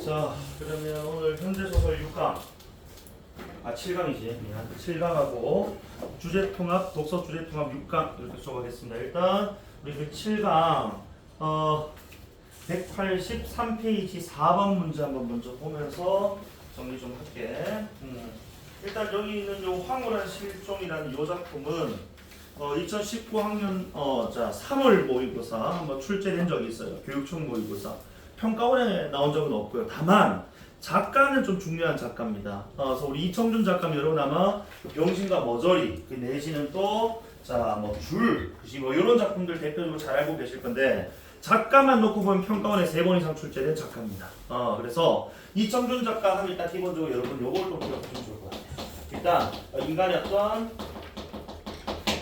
자, 그러면 오늘 현대소설 6강, 7강이지. 7강하고 주제통합, 독서 주제통합 6강 이렇게 수업하겠습니다. 일단 우리 그 7강 183페이지 4번 문제 한번 먼저 보면서 정리 좀 할게. 일단 여기 있는 요 황홀한 실종이라는 요 작품은 2019 학년 3월 모의고사 한번 출제된 적이 있어요. 교육청 모의고사. 평가원에 나온 적은 없고요. 다만 작가는 좀 중요한 작가입니다. 그래서 우리 이청준 작가님 여러분 아마 병신과 머저리 그 내지는 또 줄, 뭐 이런 작품들 대표적으로 잘 알고 계실 건데 작가만 놓고 보면 평가원에 3번 이상 출제된 작가입니다. 그래서 이청준 작가 하면 일단 기본적으로 여러분 요걸 좀 기억하시면 좋을 것 같아요. 일단 인간의 어떤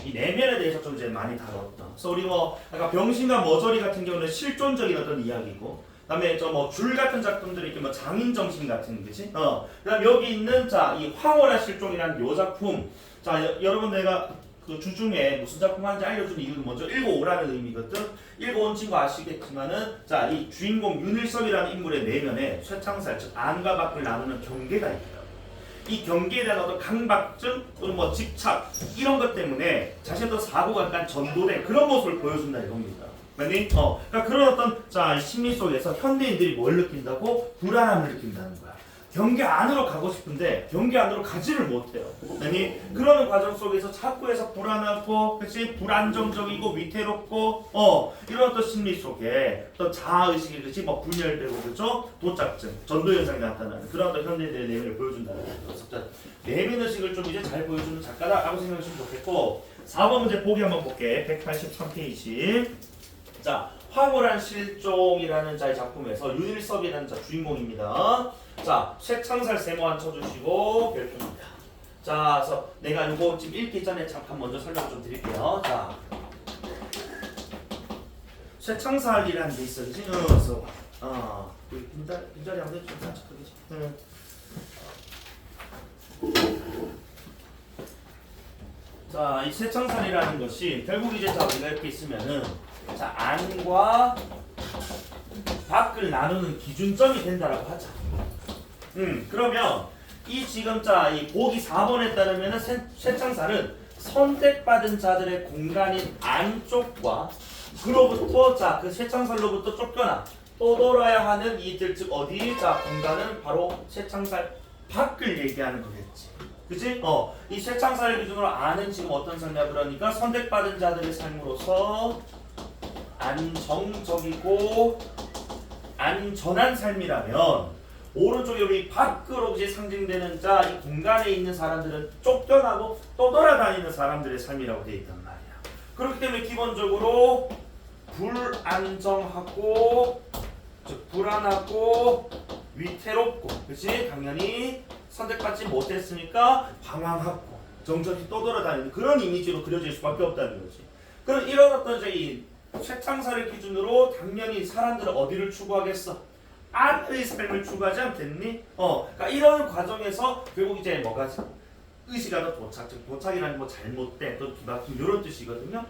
이 내면에 대해서 좀 이제 많이 다뤘다. 그래서 우리 약간 병신과 머저리 같은 경우는 실존적인 어떤 이야기고, 그다음에 줄 같은 작품들이 이렇게 장인 정신 같은 그치? 그다음 여기 있는 이 황홀한 실종이라는 요 작품. 여러분 내가 그 주중에 무슨 작품 하는지 알려준 이유는 먼저 읽어오라는 의미거든. 읽어온 친구 아시겠지만은 이 주인공 윤일섭이라는 인물의 내면에 쇠창살 즉 안과 밖을 나누는 경계가 있어요. 이 경계에 대한 어떤 강박증 또는 집착 이런 것 때문에 자신의 사고가 약간 전도된 그런 모습을 보여준다 이겁니다. 맞니? 그러니까 그런 어떤 심리 속에서 현대인들이 뭘 느낀다고? 불안함을 느낀다는 거야. 경계 안으로 가고 싶은데 경계 안으로 가지를 못해요. 아니 그러는 과정 속에서 자꾸 해서 불안하고, 그렇지? 불안정적이고 위태롭고, 이런 어떤 심리 속에 또 자아의식이 그렇지? 분열되고 그렇죠? 도착증, 전도 현상이 나타나는 그런 어떤 현대인들의 내면을 보여준다는 거죠. 내면 의식을 좀 이제 잘 보여주는 작가다라고 생각하시면 좋겠고, 4번 문제 보기 한번 볼게. 183페이지. 황홀한 실종이라는 작품에서 윤일섭이라는 주인공입니다. 쇠창살 세모 한 쳐주시고 별표입니다. 그래서 내가 이거 지금 읽기 전에 잠깐 먼저 설명 좀 드릴게요. 쇠창살이라는 게 있어, 그치? 그래서 빈자리 안 되죠? 살짝 그러지? 이 쇠창살이라는 것이 결국 이제 우리가 이렇게 있으면은 안과 밖을 나누는 기준점이 된다라고 하자. 그러면 이 지금 이 보기 4번에 따르면 쇠창살은 선택받은 자들의 공간인 안쪽과 그로부터 그 쇠창살로부터 쫓겨나 떠돌아야 하는 이들 즉 어디 공간은 바로 쇠창살 밖을 얘기하는 거겠지. 그치? 이 쇠창살을 기준으로 안은 지금 어떤 삶이야? 그러니까 선택받은 자들의 삶으로서 안정적이고 안전한 삶이라면, 오른쪽에 우리 밖으로 이제 상징되는 이 공간에 있는 사람들은 쫓겨나고 떠돌아다니는 사람들의 삶이라고 되어 있단 말이야. 그렇기 때문에 기본적으로 불안정하고 즉 불안하고 위태롭고, 그렇지? 당연히 선택받지 못했으니까 방황하고 정적이 떠돌아다니는 그런 이미지로 그려질 수밖에 없다는 거지. 그럼 이런 어떤 이 쇠창살을 기준으로 당연히 사람들은 어디를 추구하겠어? 안의 삶을 추구하지 않겠니? 그러니까 이런 과정에서 결국 이제 뭐가지? 의식하는 도착, 즉 도착이라는 잘못된 또 기막힌 이런 뜻이거든요.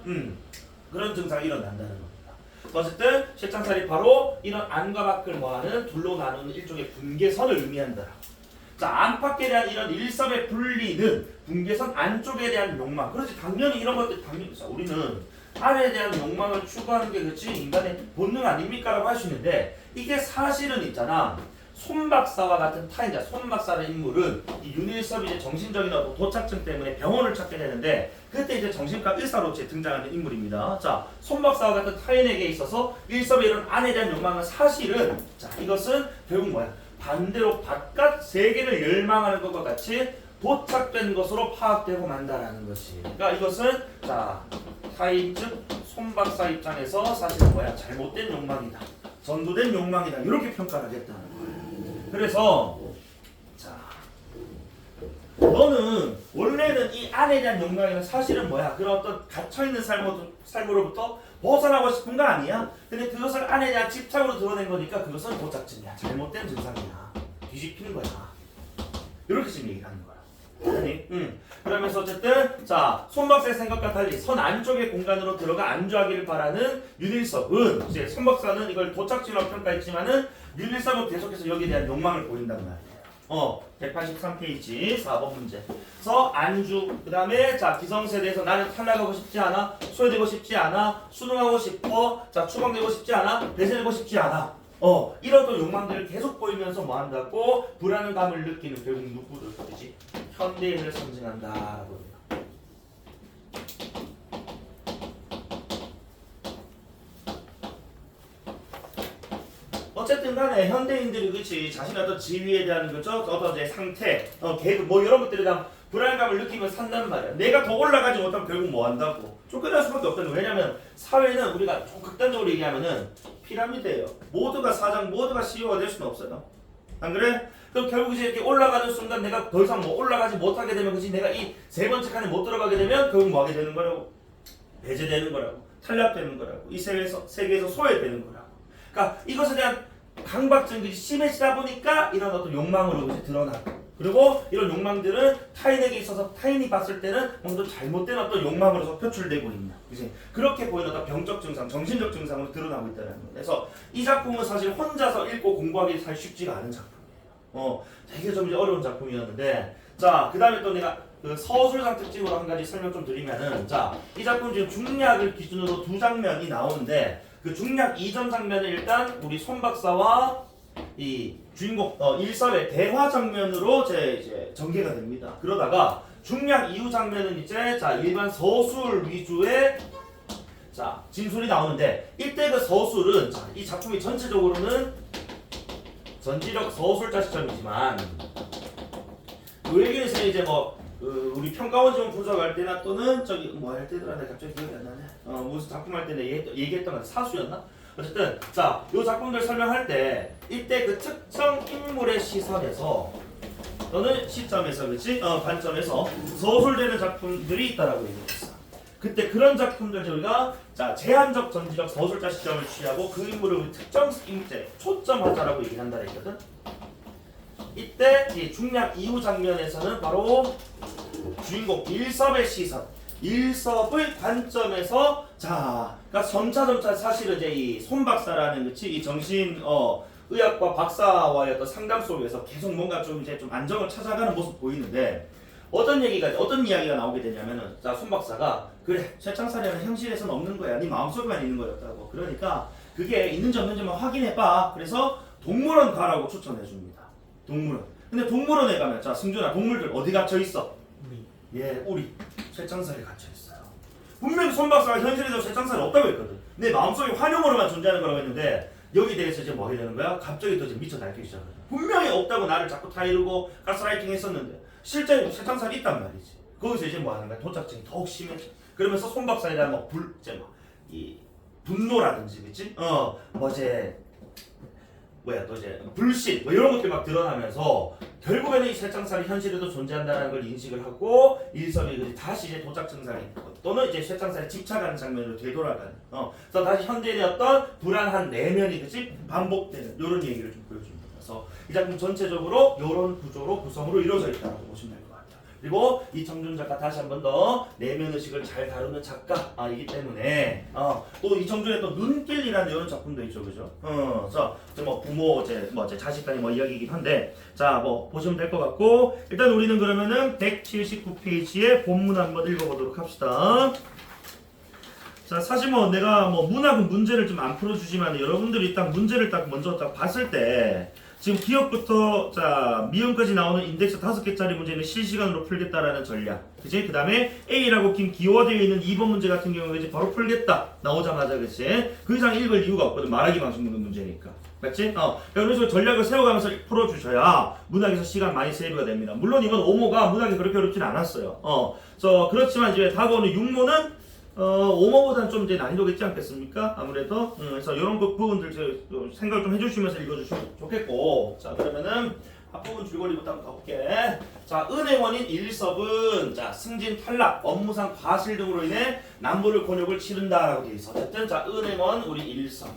그런 증상이 일어난다는 겁니다. 어쨌든 쇠창살이 바로 이런 안과 밖을 뭐하는 둘로 나누는 일종의 분계선을 의미한다. 안팎에 대한 이런 일섭의 분리는 분계선 안쪽에 대한 욕망. 그렇지, 당연히 이런 것들 당연히 우리는 안에 대한 욕망을 추구하는 게 그렇지 인간의 본능 아닙니까? 라고 할 수 있는데, 이게 사실은 있잖아. 손 박사와 같은 타인자, 손 박사라는 인물은 이 윤일섭이 이제 정신적인 어떤 도착증 때문에 병원을 찾게 되는데, 그때 이제 정신과 의사로 등장하는 인물입니다. 손 박사와 같은 타인에게 있어서 일섭의 이런 안에 대한 욕망은 사실은 이것은 결국 뭐야? 반대로 바깥 세계를 열망하는 것과 같이 도착된 것으로 파악되고 만다라는 것이. 그러니까 이것은 타인 즉 손 박사 입장에서 사실은 뭐야? 잘못된 욕망이다. 전도된 욕망이다. 이렇게 평가를 하겠다는 거예요. 그래서 너는 원래는 이 안에 대한 욕망이는 사실은 뭐야? 그런 어떤 갇혀있는 삶으로부터 벗어나고 싶은 거 아니야? 근데 그것을 안에 대한 집착으로 드러낸 거니까 그것은 도착증이야. 잘못된 증상이야. 뒤집히는 거야. 이렇게 지금 얘기를 하는 거야. 아니, 그러면서 어쨌든 자 손박사의 생각과 달리 선 안쪽의 공간으로 들어가 안주하기를 바라는 윤일섭은 이제 손박사는 이걸 도착지라고 평가했지만은 윤일섭은 계속해서 여기에 대한 욕망을 보인단 말이에요. 183페이지 4번 문제. 그래서 안주 그다음에 자 기성세대에서 나는 탈락하고 싶지 않아, 소외되고 싶지 않아, 수능하고 싶어, 자 추방되고 싶지 않아, 배제되고 싶지 않아. 이런 또 욕망들을 계속 보이면서 뭐 한다고 불안감을 느끼는 결국 누구를 그지 현대인을 상징한다라고 해요. 어쨌든 간에 현대인들이 그치 자신의 어떤 지위에 대한 그죠 어떤 이제 상태, 계급 뭐 이런 것들에 대한 불안감을 느끼면서 산단 말이야. 내가 더 올라가지 못하면 결국 뭐 한다고 쫓겨날 수밖에 없다는 거야. 왜냐면 사회는 우리가 좀 극단적으로 얘기하면은 피라미드예요. 모두가 사장, 모두가 CEO가 될 수는 없어요. 안 그래? 그럼 결국 이제 이렇게 올라가는 순간 내가 더 이상 뭐 올라가지 못하게 되면 그치 내가 이 세 번째 칸에 못 들어가게 되면 결국 뭐 하게 되는 거라고? 배제되는 거라고, 탈락되는 거라고, 이 세계에서 소외되는 거라고. 그러니까 이것에 대한 강박증이 심해지다 보니까 이런 어떤 욕망으로 이제 드러나고, 그리고 이런 욕망들은 타인에게 있어서 타인이 봤을 때는 뭔가 잘못된 어떤 욕망으로서 표출되고 있는, 그치? 그렇게 보이는 어떤 병적 증상, 정신적 증상으로 드러나고 있다는 거예요. 그래서 이 작품은 사실 혼자서 읽고 공부하기 사실 쉽지가 않은 작품이에요. 되게 좀 이제 어려운 작품이었는데, 자, 그 다음에 또 내가 그 서술상 특징으로 한 가지 설명 좀 드리면은, 자, 이 작품 지금 중략을 기준으로 두 장면이 나오는데, 그 중략 이전 장면은 일단 우리 손 박사와 이 주인공 일섭의 대화 장면으로 이제 전개가 됩니다. 그러다가 중략 이후 장면은 이제 자 일반 서술 위주의 자 진술이 나오는데, 이때 그 서술은 자, 이 작품이 전체적으로는 전지적 서술자 시점이지만 그 얘기는 이제 뭐 우리 평가원 지원 분석할 때나 또는 저기 뭐 할 때더라 내가 갑자기 기억이 안 나네. 무슨 작품 할 때 내가 얘기했던 건 사수였나? 어쨌든 자, 요 작품들 설명할 때 이때 그 특정 인물의 시선에서 또는 시점에서 그렇지? 관점에서 서술되는 작품들이 있다라고 얘기했어. 그때 그런 작품들 저희가 자 제한적 전지적 서술자 시점을 취하고 그 인물을 특정 인물에 초점하자라고 얘기한다 했거든. 이때 이 중략 이후 장면에서는 바로 주인공 일섭의 시선, 일섭의 관점에서 자, 그러니까 점차 사실은 이제 이 손 박사라는 그치 이 정신 의학과 박사와의 어떤 상담 속에서 계속 뭔가 좀 이제 좀 안정을 찾아가는 모습 보이는데, 어떤 이야기가 나오게 되냐면은 자, 손 박사가 그래 쇠창살이라는 현실에서는 없는 거야, 네 마음속에만 있는 거였다고. 그러니까 그게 있는지 없는지만 확인해봐. 그래서 동물원 가라고 추천해 줍니다. 동물원. 근데 동물원에 가면 자 승준아 동물들 어디 갇혀 있어? 우리 쇠창살에 갇혀 있어요. 분명히 손 박사가 현실에서 쇠창살이 없다고 했거든. 내 마음속에 환영으로만 존재하는 거라고 했는데 여기 대해서 이제 뭐 하게 되는 거야? 갑자기 또 이제 미쳐 날뛰기 시작하죠. 분명히 없다고 나를 자꾸 타이르고 가스라이팅 했었는데 실제 쇠창살이 있단 말이지. 거기서 이제 뭐 하는 거야? 도착증이 더욱 심해져. 그러면서 손 박사에 대한 이 분노라든지 그치? 또 이제 불신 뭐 이런 것들 막 드러나면서 결국에는 이 쇠창살이 현실에도 존재한다는 걸 인식을 하고 일섭이 다시 이제 도착 증상이 또는 이제 쇠창살에 집착하는 장면으로 되돌아가는 그래서 다시 현재의 어떤 불안한 내면이 그치 반복되는 이런 얘기를 좀 보여줍니다. 그래서 이 작품 전체적으로 이런 구조로 구성으로 이루어져 있다고 보시면 될 것 같아요. 그리고 이청준 작가 다시 한 번 더 내면 의식을 잘 다루는 작가이기 때문에 또 이청준의 또 눈길이라는 이런 작품도 있죠, 그죠? 그래서 뭐 부모 제 자식 간의 뭐 이야기이긴 한데 자 뭐 보시면 될 것 같고, 일단 우리는 그러면은 179페이지의 본문 한번 읽어보도록 합시다. 자 사실 뭐 내가 뭐 문학은 문제를 좀 안 풀어주지만 여러분들이 딱 문제를 딱 먼저 딱 봤을 때. 지금 기억부터 자 미음까지 나오는 인덱스 5개짜리 문제는 실시간으로 풀겠다라는 전략, 그치? 그 다음에 A라고 긴 기호화되어 있는 2번 문제 같은 경우는 이제 바로 풀겠다 나오자마자, 그치? 그 이상 읽을 이유가 없거든. 말하기 방식 묻는 문제니까, 맞지? 그래서 전략을 세워가면서 풀어주셔야 문학에서 시간 많이 세이브가 됩니다. 물론 이번 5모가 문학이 그렇게 어렵진 않았어요. 그렇지만 이제 다가오는 6모는 5모보다는 좀 이제 난이도가 있지 않겠습니까? 아무래도 그래서 이런 부분들 생각을 좀 해주시면서 읽어주시면 좋겠고, 자 그러면은 앞부분 줄거리부터 한번 가볼게. 자 은행원인 일섭은 자 승진 탈락, 업무상 과실 등으로 인해 남부를 곤욕을 치른다라고 되어 있어. 어쨌든 자 은행원 우리 일섭.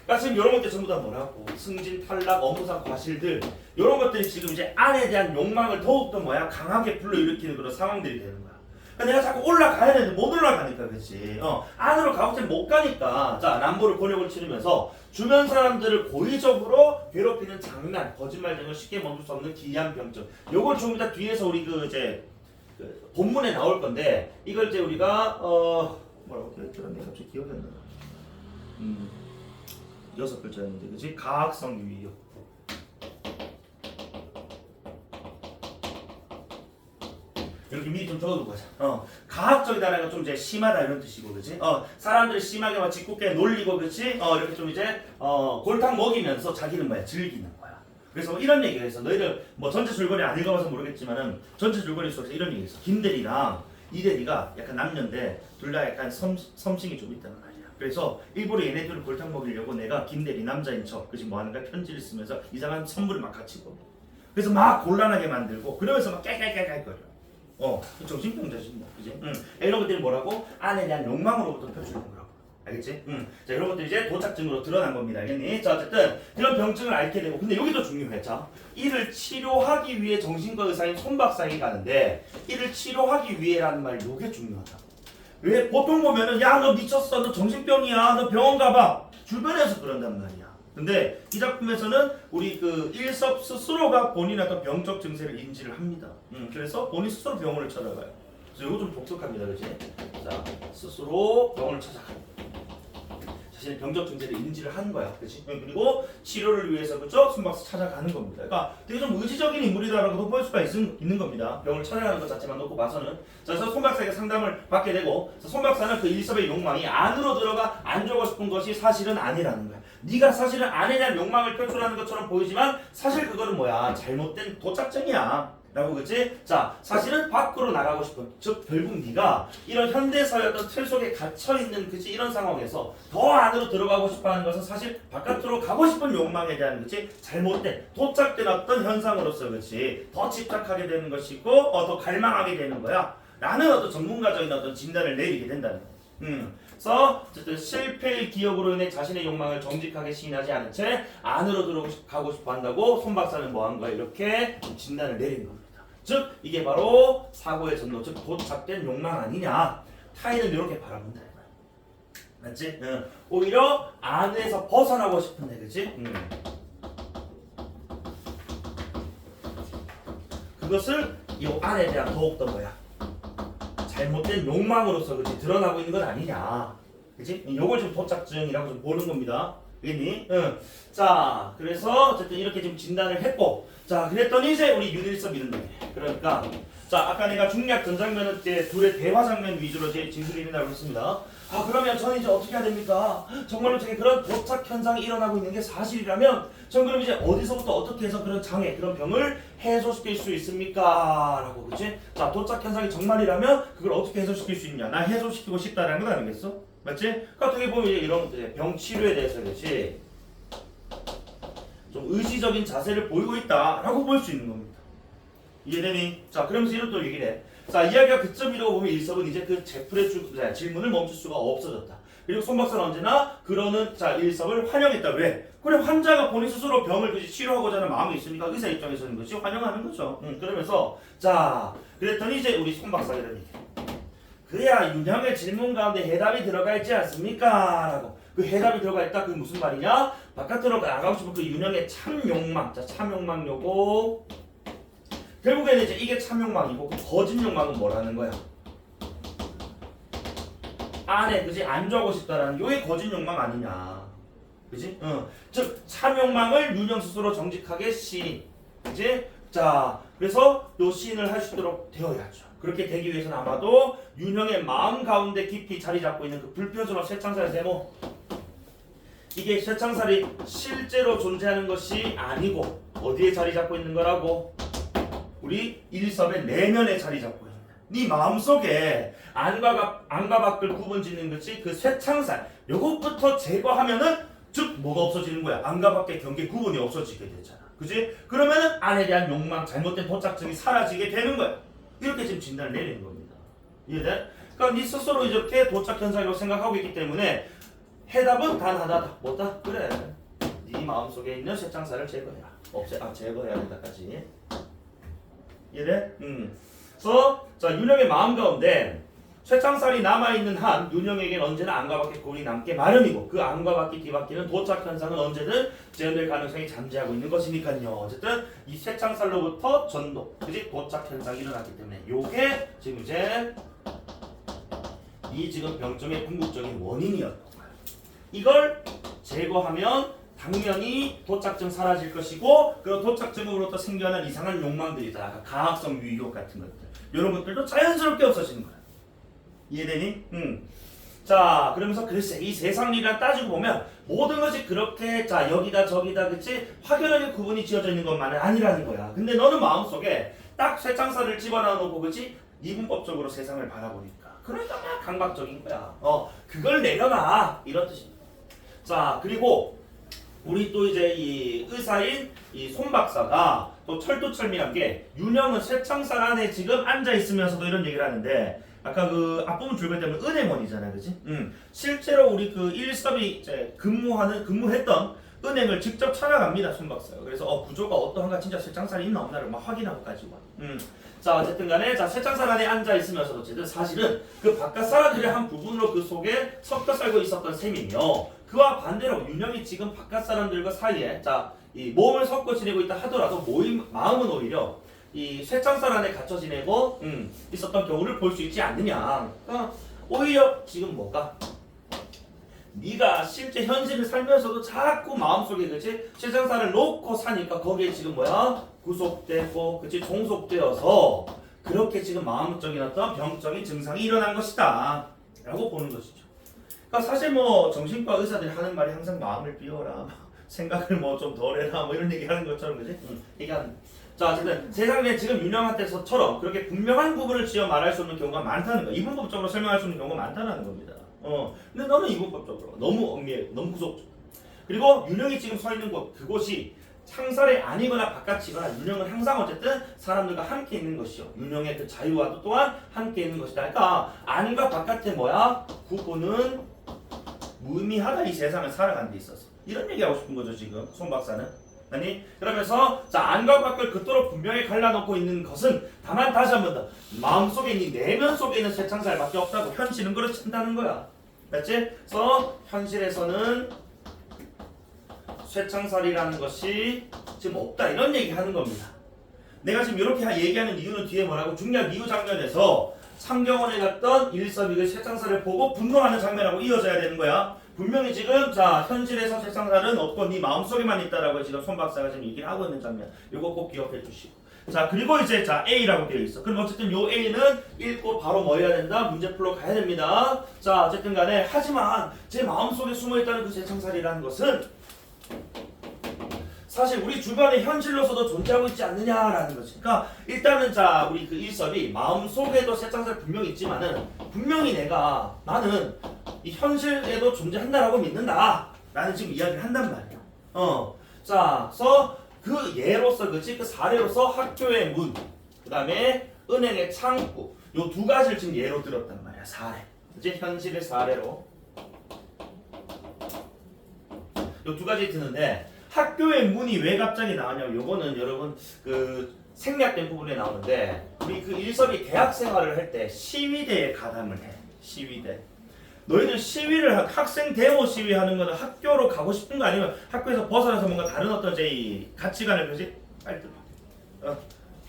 그러니까 지금 이런 것들 전부 다 뭐라고 승진, 탈락, 업무상 과실들 이런 것들이 지금 이제 안에 대한 욕망을 더욱더 강하게 불러일으키는 그런 상황들이 되는 거야. 그러니까 내가 자꾸 올라가야 되는데 못 올라가니까 그렇지. 안으로 가고 싶으면 못 가니까 자 남부를 권력을 치르면서 주변 사람들을 고의적으로 괴롭히는 장난, 거짓말 등을 쉽게 멈출 수 없는 기이한 병증. 요걸 좀 이따 뒤에서 우리 이제 본문에 나올 건데 이걸 이제 우리가 뭐라고 되어있더라? 갑자기 기억이 안 나. 6글자였는데 그치? 가학성 유의요. 이렇게 미리 좀 적어두고 가자. 가학적이다라는 건 좀 이제 심하다 이런 뜻이고, 그치? 사람들을 심하게 막 짓궂게 놀리고, 그치? 이렇게 좀 이제 골탕 먹이면서 자기는 즐기는 거야. 그래서 이런 얘기가 있어. 너희들 전체 줄거리 안 읽어봐서 모르겠지만은 전체 줄거리 속에서 이런 얘기 있어. 김대리랑 이대리가 약간 남녀인데 둘 다 약간 섬싱이 좀 있다는 말이야. 그래서 일부러 얘네들을 골탕 먹이려고 내가 김대리 남자인 척, 그치? 뭐 하는가 편지를 쓰면서 이상한 선물을 막 같이 보내. 그래서 막 곤란하게 만들고 그러면서 막 깨깨깨깨거려. 정신병자지 뭐, 그지? 이런 것들이 뭐라고? 안에 대한 욕망으로부터 표출된 거라고. 알겠지? 자, 이런 것들이 이제 도착증으로 드러난 겁니다. 알겠니? 자, 어쨌든 이런 병증을 앓게 되고, 근데 여기도 중요해. 자, 이를 치료하기 위해 정신과 의사인 손 박사에게 가는데, 이를 치료하기 위해라는 말, 요게 중요하다. 왜? 보통 보면은 야, 너 미쳤어, 너 정신병이야, 너 병원 가봐. 주변에서 그런단 말이야. 근데 이 작품에서는 우리 그 일섭 스스로가 본인의 어떤 병적 증세를 인지를 합니다. 그래서 본인 스스로 병원을 찾아가요. 그래서 이거 좀 독특합니다, 그렇지? 자, 스스로 병원을 찾아가. 자신의 병적 증세를 인지를 한 거야, 그렇지? 그리고 치료를 위해서 그죠? 손박사 찾아가는 겁니다. 그러니까 되게 좀 의지적인 인물이다라고도 볼 수가 있는 겁니다. 병원을 찾아가는 것 자체만 놓고 봐서는. 자, 그래서 손박사에게 상담을 받게 되고, 손박사는 그 일섭의 욕망이 안으로 들어가 안 주고 싶은 것이 사실은 아니라는 거야. 네가 사실은 안에 대한 욕망을 표출하는 것처럼 보이지만 사실 그거는 잘못된 도착증이야. 라고, 그치? 자, 사실은 밖으로 나가고 싶은, 즉 결국 네가 이런 현대사회 어떤 틀 속에 갇혀있는, 그치? 이런 상황에서 더 안으로 들어가고 싶어하는 것은 사실 바깥으로 가고 싶은 욕망에 대한, 그치? 잘못된, 도착된 어떤 현상으로서, 그치? 더 집착하게 되는 것이고 더 갈망하게 되는 거야 라는 어떤 전문가적인 어떤 진단을 내리게 된다는 거야. 그래서 어쨌든 실패의 기억으로 인해 자신의 욕망을 정직하게 시인하지 않은 채 안으로 들어가고 싶어 한다고 손 박사는 뭐 한 거야? 이렇게 진단을 내린 겁니다. 즉 이게 바로 사고의 전도, 즉 도착된 욕망 아니냐. 타인은 이렇게 바라본다. 맞지? 오히려 안에서 벗어나고 싶은데, 그치? 그것을 이 안에 대한 더욱더 잘못된 욕망으로서, 그치? 드러나고 있는 건 아니냐. 그치? 요걸 좀 도착증이라고 좀 보는 겁니다. 알겠니? 자, 그래서 어쨌든 이렇게 좀 진단을 했고, 자, 그랬더니 이제 우리 윤일섭 이런 얘기. 그러니까, 자, 아까 내가 중략 전 장면은 때 둘의 대화 장면 위주로 제 진술이 일어나고 있습니다. 그러면 저는 이제 어떻게 해야 됩니까? 정말로 저게 그런 도착 현상이 일어나고 있는 게 사실이라면, 전 그럼 이제 어디서부터 어떻게 해서 그런 장애, 그런 병을 해소시킬 수 있습니까? 라고, 그치? 자, 도착 현상이 정말이라면 그걸 어떻게 해소시킬 수 있냐? 나 해소시키고 싶다라는 건 아니겠어? 맞지? 그러니까 어떻게 보면 이제 이런 병 치료에 대해서, 그치? 좀 의지적인 자세를 보이고 있다라고 볼 수 있는 겁니다. 이해되니? 자, 그러면서 이런 또 얘기를 해. 자, 이야기가 그점이라고 보면 일섭은 이제 그 제풀의 질문을 멈출 수가 없어졌다. 그리고 손 박사는 언제나 그러는 일섭을 환영했다. 왜? 그래, 환자가 본인 스스로 병을 치료하고자 하는 마음이 있으니까 의사 입장에서는 것이 환영하는 거죠. 그러면서 자, 그랬더니 이제 우리 손 박사가 이런 얘기. 그래야 유형의 질문 가운데 해답이 들어가 있지 않습니까? 라고. 그 해답이 들어가 있다. 그게 무슨 말이냐? 바깥으로 나가고 싶은 그 유형의 참 욕망. 자, 참 욕망 요거. 결국에는 이제 이게 참 욕망이고, 그 거짓 욕망은 뭐라는 거야? 안에, 그지? 안주하고 싶다라는 요게 거짓 욕망 아니냐. 그지? 즉, 참 욕망을 유형 스스로 정직하게 시인. 그지? 자, 그래서 요 시인을 할 수 있도록 되어야죠. 그렇게 되기 위해서는 아마도 윤형의 마음 가운데 깊이 자리 잡고 있는 그 불편스러운 쇠창살의 세모, 이게 쇠창살이 실제로 존재하는 것이 아니고 어디에 자리 잡고 있는 거라고? 우리 일섭의 내면에 자리 잡고 있는 거야. 네 마음속에 안과 밖을 구분짓는 것이 그 쇠창살, 요것부터 제거하면은 즉 뭐가 없어지는 거야? 안과 밖의 경계 구분이 없어지게 되잖아. 그지? 그러면은 안에 대한 욕망, 잘못된 도착증이 사라지게 되는 거야. 이렇게 지금 진단을 내리는 겁니다. 이해돼? 그러니까 네 스스로 이렇게 도착 현상이라고 생각하고 있기 때문에 해답은 단 하나다. 뭐다? 그래. 네 마음속에 있는 쇠창살을 제거해라. 제거해야 된다까지. 이해돼? 그래서 자 윤영의 마음 가운데 쇠창살이 남아있는 한 윤영에게는 언제나 안과 밖에 골이 남게 마련이고 그 안과 밖에 뒤바뀌는 도착 현상은 언제든 재현될 가능성이 잠재하고 있는 것이니까요. 어쨌든 이 쇠창살로부터 전도, 그지? 도착 현상이 일어났기 때문에 요게 지금 이제 이 지금 병점의 궁극적인 원인이었던 거예요. 이걸 제거하면 당연히 도착증 사라질 것이고 그 도착증으로부터 생겨난 이상한 욕망들이다. 강압성 유의욕 같은 것들 이런 것들도 자연스럽게 없어지는 거야. 이해되니? 자 그러면서 글쎄 이 세상이란 따지고 보면 모든 것이 그렇게 자 여기다 저기다 그치 확연하게 구분이 지어져 있는 것만은 아니라는 거야. 근데 너는 마음속에 딱 쇠창살을 집어넣어 놓고 그치 이분법적으로 세상을 바라보니까 그러니까 막 강박적인 거야. 그걸 내려놔 이런 뜻입니다. 자 그리고 우리 또 이제 이 의사인 이 손 박사가 또 철두철미한 게 윤영은 쇠창살 안에 지금 앉아 있으면서도 이런 얘기를 하는데 아까 그 앞부분 줄거리되면 은행원이잖아요, 그지? 실제로 우리 그 일섭이 이제 근무했던 은행을 직접 찾아갑니다, 손 박사가. 그래서 구조가 어떠한가 진짜 쇠창살이 있나 없나를 막 확인하고까지 와. 자 어쨌든간에 자 쇠창살 안에 앉아 있으면서도 어쨌든 사실은 그 바깥 사람들의 한 부분으로 그 속에 섞여 살고 있었던 셈이며 그와 반대로 윤영이 지금 바깥 사람들과 사이에 자 이 몸을 섞어 지내고 있다 하더라도 마음은 오히려 이 쇠창살 안에 갇혀 지내고 있었던 경우를 볼 수 있지 않느냐. 그러니까 오히려 지금 뭐가 네가 실제 현실을 살면서도 자꾸 마음속에 그치 쇠창살을 놓고 사니까 거기에 지금 뭐야 구속되고 그치 종속되어서 그렇게 지금 마음적인 어떤 병적인 증상이 일어난 것이다 라고 보는 것이죠. 그러니까 사실 뭐 정신과 의사들이 하는 말이 항상 마음을 비워라 생각을 뭐 좀 덜 해라 뭐 이런 얘기 하는 것처럼 그치 얘기하는. 자 어쨌든 세상에 지금 윤영한테서처럼 그렇게 분명한 부분을 지어 말할 수 없는 경우가 많다는 거야. 이분법적으로 설명할 수 있는 경우가 많다는 겁니다. 근데 너는 이분법적으로 너무 엄미해, 너무 구속적. 그리고 윤영이 지금 서 있는 곳 그곳이 창살이 아니거나 바깥이거나 윤영은 항상 어쨌든 사람들과 함께 있는 것이요. 윤영의 그 자유와도 또한 함께 있는 것이다. 그러니까 안과 바깥에 뭐야? 구분은 무의미하다 이 세상을 살아가는 데 있어서. 이런 얘기하고 싶은 거죠 지금 손 박사는. 아니 그러면서 자 안과 밖을 그토록 분명히 갈라놓고 있는 것은 다만 다시 한 번 더 마음속에 있는 내면 속에 있는 쇠창살밖에 없다고. 현실은 그렇다는 거야. 맞지? 그래서 현실에서는 쇠창살이라는 것이 지금 없다 이런 얘기 하는 겁니다. 내가 지금 이렇게 얘기하는 이유는 뒤에 뭐라고 중요한 이유 장면에서 창경원에 갔던 일섭이가 쇠창살을 보고 분노하는 장면하고 이어져야 되는 거야. 분명히 지금 자 현실에서 쇠창살은 없고 네 마음속에만 있다라고 지금 손 박사가 지금 얘기를 하고 있는 장면. 이거 꼭 기억해 주시고. 자 그리고 이제 자 A라고 되어 있어. 그럼 어쨌든 요 A는 읽고 바로 뭐 해야 된다? 문제 풀러 가야 됩니다. 자 어쨌든 간에 하지만 제 마음속에 숨어있다는 그 쇠창살이라는 것은 사실 우리 주변의 현실로서도 존재하고 있지 않느냐라는 거지. 그러니까 일단은 자 우리 그 일섭이 마음속에도 쇠창살 분명히 있지만은 분명히 나는 이 현실에도 존재한다라고 믿는다 라는 지금 이야기를 한단 말이야. 자 그래서 그 예로서 그치 그 사례로서 학교의 문 그 다음에 은행의 창구 요 두 가지를 지금 예로 들었단 말이야. 사례 그치 현실의 사례로 요 두 가지 드는데 학교의 문이 왜 갑자기 나왔냐면 요거는 여러분 그 생략된 부분에 나오는데 우리 그 일섭이 대학 생활을 할 때 시위대에 가담을 해. 시위대. 너희들 시위를 학생 데모 시위하는 거는 학교로 가고 싶은 거 아니면 학교에서 벗어나서 뭔가 다른 어떤 제 가치관을 그지? 빨리 들어.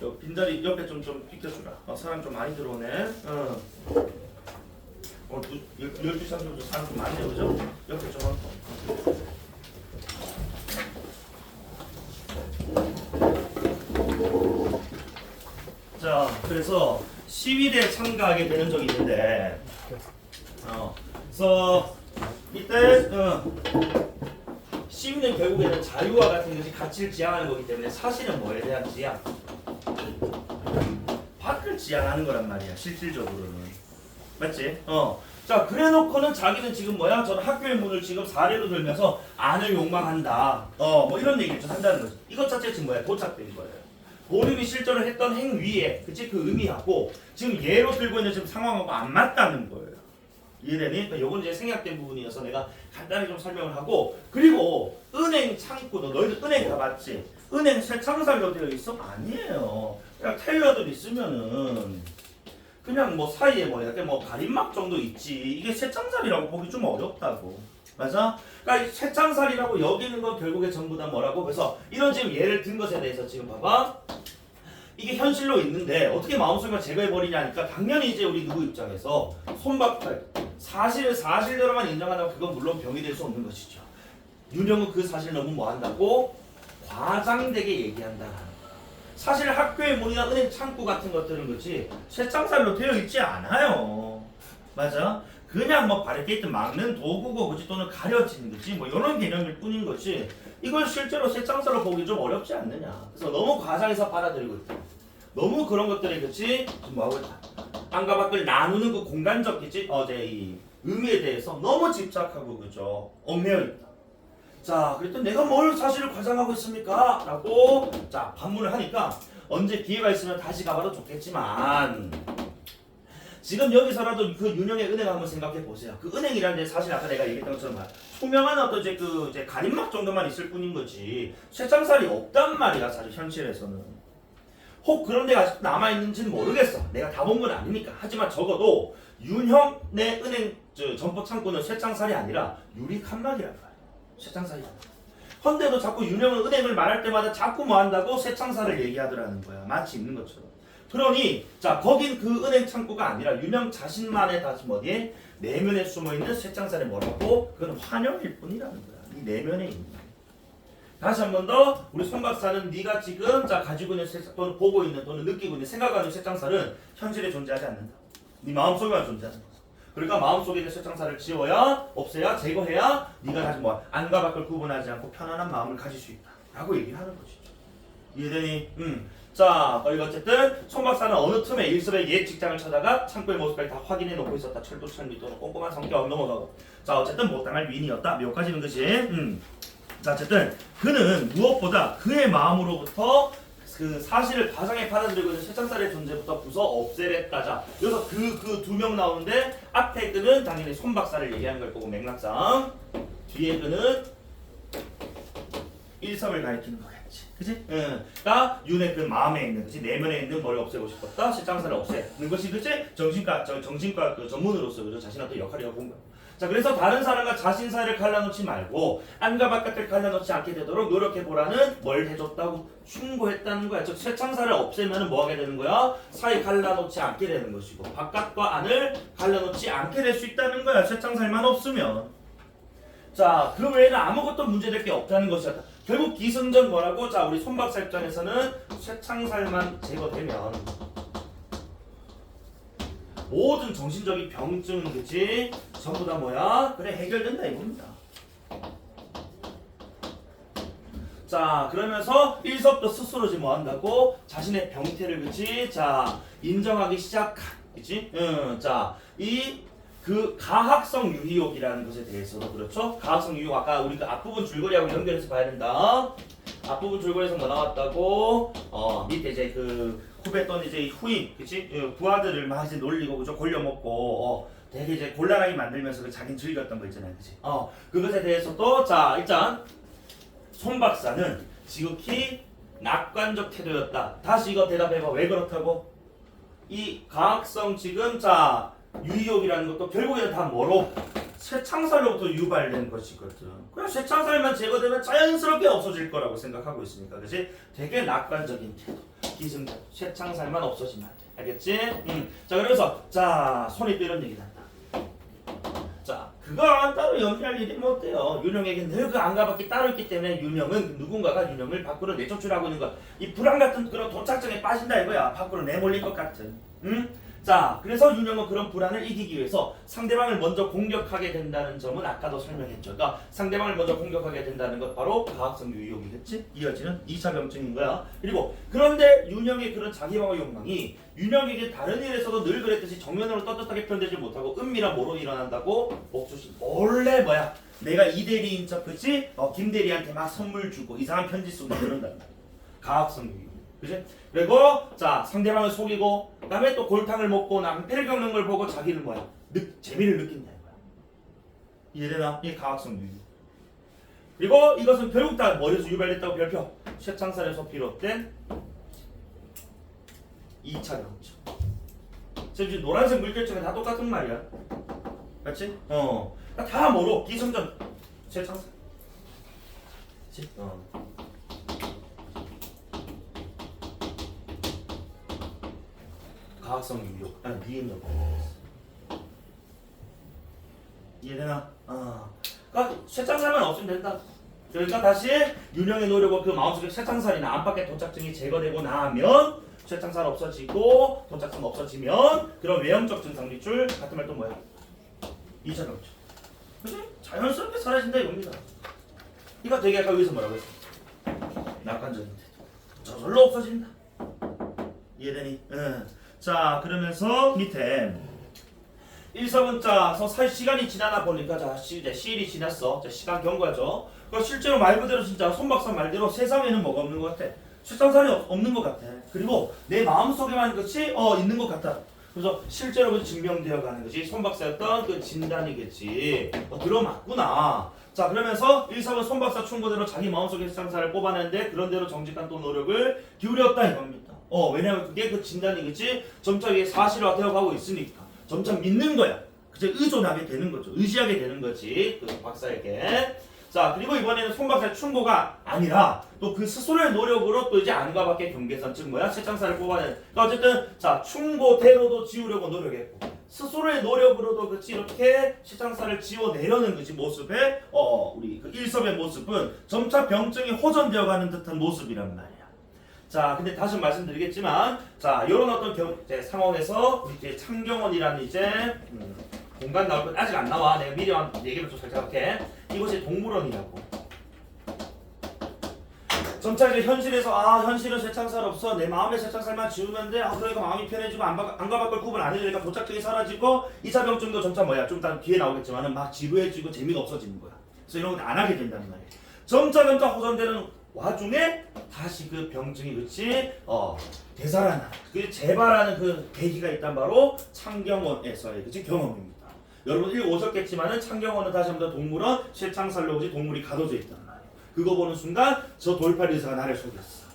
요 빈자리 옆에 좀 비켜주라. 사람 좀 많이 들어오네. 12시 30분 사람 좀 많네 그죠? 옆에 좀 하고. 자, 그래서 시위대에 참가하게 되는 적이 있는데, 그래서 이때 시위는 결국에는 자유와 같은 것이 가치를 지향하는 거기 때문에 사실은 뭐에 대한 지향? 밖을 지향하는 거란 말이야, 실질적으로는. 맞지? 자, 그래놓고는 자기는 지금 뭐야? 저는 학교의 문을 지금 사례로 들면서 안을 욕망한다. 뭐 이런 얘기를 좀 한다는 거지. 이것 자체가 지금 뭐야? 도착된 거예요. 본인이 실제로 했던 행위에, 그치? 그 의미하고 지금 예로 들고 있는 지금 상황하고 안 맞다는 거예요. 이해되니? 그러니까 요건 이제 생략된 부분이어서 내가 간단히 좀 설명을 하고 그리고 은행 창구도 너희들 은행 가봤지? 은행 쇠창살로 되어 있어? 아니에요. 그냥 테일러들 있으면은 그냥 뭐 사이에 뭐 약간 뭐 가림막 정도 있지 이게 쇠창살이라고 보기 좀 어렵다고. 맞아? 그러니까 이 쇠창살이라고 여기는 건 결국에 전부 다 뭐라고? 그래서 이런 지금 예를 든 것에 대해서 지금 봐봐. 이게 현실로 있는데 어떻게 마음속에만 제거해버리냐니까 당연히 이제 우리 누구 입장에서 손바닥 사실을 사실대로만 인정한다면 그건 물론 병이 될 수 없는 것이죠. 윤영은 그 사실을 너무 뭐한다고? 과장되게 얘기한다라는 거야. 사실 학교의 문이나 은행 창구 같은 것들은 그렇지 쇠창살로 되어 있지 않아요. 맞아? 그냥 뭐 바리케이트 막는 도구고 그지 또는 가려지는 거지 뭐 이런 개념일 뿐인 것이 이걸 실제로 쇠창살로 보기 좀 어렵지 않느냐. 그래서 너무 과장해서 받아들이고 있다. 너무 그런 것들이 그치 지금 뭐하고 있다. 안과 밖을 나누는 그 공간적 그치 어제 이 의미에 대해서 너무 집착하고 그죠 얽매여 있다. 자 그랬더니 내가 뭘 사실을 과장하고 있습니까? 라고 자 반문을 하니까 언제 기회가 있으면 다시 가봐도 좋겠지만 지금 여기서라도 그 윤영의 은행 한번 생각해 보세요. 그 은행이라는 게 사실 아까 내가 얘기했던 것처럼 투명한 어떤 이제 가림막 정도만 있을 뿐인 거지 쇠창살이 없단 말이야 사실 현실에서는. 혹 그런 데가 아직 남아있는지는 모르겠어. 내가 다 본 건 아니니까. 하지만 적어도 윤형의 은행 점포 창고는 쇠창살이 아니라 유리 칸막이란 말이야. 쇠창살이 아니라. 헌데도 자꾸 윤형은 은행을 말할 때마다 자꾸 뭐 한다고 쇠창살을 얘기하더라는 거야. 마치 있는 것처럼. 그러니 자 거긴 그 은행 창고가 아니라 윤형 자신만의 다시 어디에 내면에 숨어있는 쇠창살이 뭐라고? 그건 환영일 뿐이라는 거야. 이 내면에 있는 거야. 다시 한 번 더 우리 손 박사는 네가 지금 자 가지고 있는 또는 보고 있는 또는 느끼고 있는 생각하고 있는 쇠창살은 현실에 존재하지 않는다. 네 마음속에만 존재하는 거야. 그러니까 마음속에 있는 쇠창살을 지워야 없애야 제거해야 네가 다시 뭐 안과 밖을 구분하지 않고 편안한 마음을 가질 수 있다. 라고 얘기하는 것이죠. 이해되니? 자, 그리고 어쨌든 손 박사는 어느 틈에 일섭의 옛 직장을 찾아가 창고의 모습까지 다 확인해 놓고 있었다. 철두철미 또는 꼼꼼한 성격 넘어가고. 자, 어쨌든 못 당할 위인이었다. 묘까지는 것이. 자, 어쨌든 그는 무엇보다 그의 마음으로부터 그 사실을 가상에 받아들이고 있는 쇠창살의 존재부터 부숴 없애랬다. 자, 여기서 그 두 명 나오는데 앞에 그는 당연히 손 박사를 얘기하는 걸 보고 맥락상 뒤에 그는 일섭을 가리키는 거겠지. 그치? 그러니까 윤의 그 마음에 있는 그치 내면에 있는 뭘 없애고 싶었다. 쇠창살을 없애는 것이 그치 정신과 그 전문으로서 그죠 자신한테 역할이라고 본 거야. 자 그래서 다른 사람과 자신 사이를 갈라놓지 말고 안과 바깥을 갈라놓지 않게 되도록 노력해보라는 뭘 해줬다고 충고했다는 거야. 즉 쇠창살을 없애면 뭐 하게 되는 거야? 사이 갈라놓지 않게 되는 것이고 바깥과 안을 갈라놓지 않게 될 수 있다는 거야. 쇠창살만 없으면. 자 그 외에는 아무것도 문제될 게 없다는 것이었다. 결국 기승전 뭐라고? 자 우리 손 박사 입장에서는 쇠창살만 제거되면 모든 정신적인 병증 그치 전부 다 뭐야? 그래 해결된다 이겁니다. 자 그러면서 일섭도 스스로 지금 뭐 한다고? 자신의 병태를 그치 자 인정하기 시작한 그치 자이 그 가학성 유희욕이라는 것에 대해서도 그렇죠. 가학성 유희욕 아까 우리 그 앞부분 줄거리하고 연결해서 봐야 된다. 앞부분 줄거리에서 뭐 나왔다고? 밑에 이제 그 후배 이제 후임, 그치? 부하들을 막 이제 놀리고 그죠? 골려먹고 되게 이제 곤란하게 만들면서 그 자기는 즐겼던 거 있잖아요, 그치? 그것에 대해서도 자 일단 손 박사는 지극히 낙관적 태도였다. 다시 이거 대답해봐. 왜 그렇다고? 이 가학성 지금 자 유희욕이라는 것도 결국에는 다 뭐로? 쇠창살로부터 유발된 것이거든. 그냥 쇠창살만 제거되면 자연스럽게 없어질 거라고 생각하고 있으니까 그치? 되게 낙관적인 태도. 기승전. 쇠창살만 없어지면 안 돼. 알겠지? 자 그래서 자 손이 또 이런 얘기를 한다. 자 그건 따로 연기할 일이 뭐 어때요? 윤영에게 늘 그 안가밖에 따로 있기 때문에 윤영은 누군가가 윤영을 밖으로 내쫓으라고 하는 것. 이 불안 같은 그런 도착장에 빠진다 이거야. 밖으로 내몰릴 것 같은. 자, 그래서 윤영은 그런 불안을 이기기 위해서 상대방을 먼저 공격하게 된다는 점은 아까도 설명했죠. 그러니까 상대방을 먼저 공격하게 된다는 것 바로 가학성 유희욕이겠지? 이어지는 2차 병증인 거야. 그리고 그런데 윤영의 그런 자기방어 욕망이 윤영에게 다른 일에서도 늘 그랬듯이 정면으로 떳떳하게 표현되지 못하고 은밀한 모로 일어난다고 옥수씨 원래 뭐야? 내가 이 대리인 척 그치? 김 대리한테 막 선물 주고 이상한 편지 쓰고 그런단 말이야. 가학성 유희욕. 그지? 그리고 자 상대방을 속이고 그다음에 또 골탕을 먹고 낭패를 겪는 걸 보고 자기는 뭐야? 재미를 느낀다 이거야. 이해되나? 이게 가학성 유유. 그리고 이것은 결국 다 머리에서 유발됐다고 별표. 쇠창살에서 비롯된 2차 병증. 지금 노란색 물결점이 다 똑같은 말이야. 맞지? 다 뭐로? 기승전 쇠창살. 그치? 가학성 유유. 아니 비행력. 이해되나? 그러니까 쇠창살만 없으면 된다. 그러니까 다시 윤영의 노력과 그 마음속에 쇠창살이나 안팎의 도착증이 제거되고 나면 쇠창살 없어지고 도착증 없어지면 그런 외형적 증상 밑줄 같은 말 또 뭐야? 2차 병증. 그치? 자연스럽게 사라진다 이겁니다. 이거 되게 아까 여기서 뭐라고 했어? 낙관적인 태도. 저절로 없어진다. 이해되니? 응. 자 그러면서 밑에 1서문자서 사실 시간이 지나다 보니까 자 이제 시일이 지났어. 자, 시간 경과죠. 그 실제로 말 그대로 진짜 손 박사 말대로 세상에는 뭐가 없는 것 같아. 쇠창살이 없는 것 같아. 그리고 내 마음속에만 그치 있는 것 같아. 그래서 실제로 그 증명되어 가는 거지. 손 박사였던 그 진단이겠지. 들어맞구나. 자 그러면서 1서문 손 박사 충고대로 자기 마음속의 쇠창살을 뽑아내는데 그런대로 정직한 또 노력을 기울였다 이겁니다. 왜냐면 그게 그 진단이겠지. 점차 이게 사실화 되어 가고 있으니까. 점차 믿는 거야. 그저 의존하게 되는 거죠. 의지하게 되는 거지. 그 박사에게. 자 그리고 이번에는 손 박사의 충고가 아니라 또 그 스스로의 노력으로 또 이제 안과 밖의 경계선 즉 뭐야 쇠창살을 뽑아내는. 그러니까 어쨌든 자 충고대로도 지우려고 노력했고 스스로의 노력으로도 그치 이렇게 쇠창살을 지워내려는 그치 모습에 우리 그 일섭의 모습은 점차 병증이 호전되어가는 듯한 모습이란 말이야. 자, 근데 다시 말씀드리겠지만, 자, 이런 어떤 이제 상황에서 우리 이제 창경원이라는 이제 공간 나올 건 아직 안 나와. 내가 미리 얘기를 좀 살짝 할게. 이곳이 동물원이라고. 점차 이제 현실에서 현실은 쇠창살 없어. 내 마음의 쇠창살만 지우면 돼. 그러니까 마음이 편해지고 안과 밖을 구분 안 해주니까 도착증이 사라지고 2차 병증도 점차 뭐야? 좀 이따 뒤에 나오겠지만은 막 지루해지고 재미가 없어지는 거야. 그래서 이런 거 안 하게 된단 말이야. 점차 호전되는 와중에 다시 그 병증이 그치 되살아나 그 재발하는 그 계기가 있단 바로 창경원에서의 그치 경험입니다. 여러분 읽어오셨겠지만은 창경원은 다시 한번 동물원 쇠창살로 오지 동물이 가둬져 있단 말이에요. 그거 보는 순간 저 돌팔이 의사가 나를 속였어.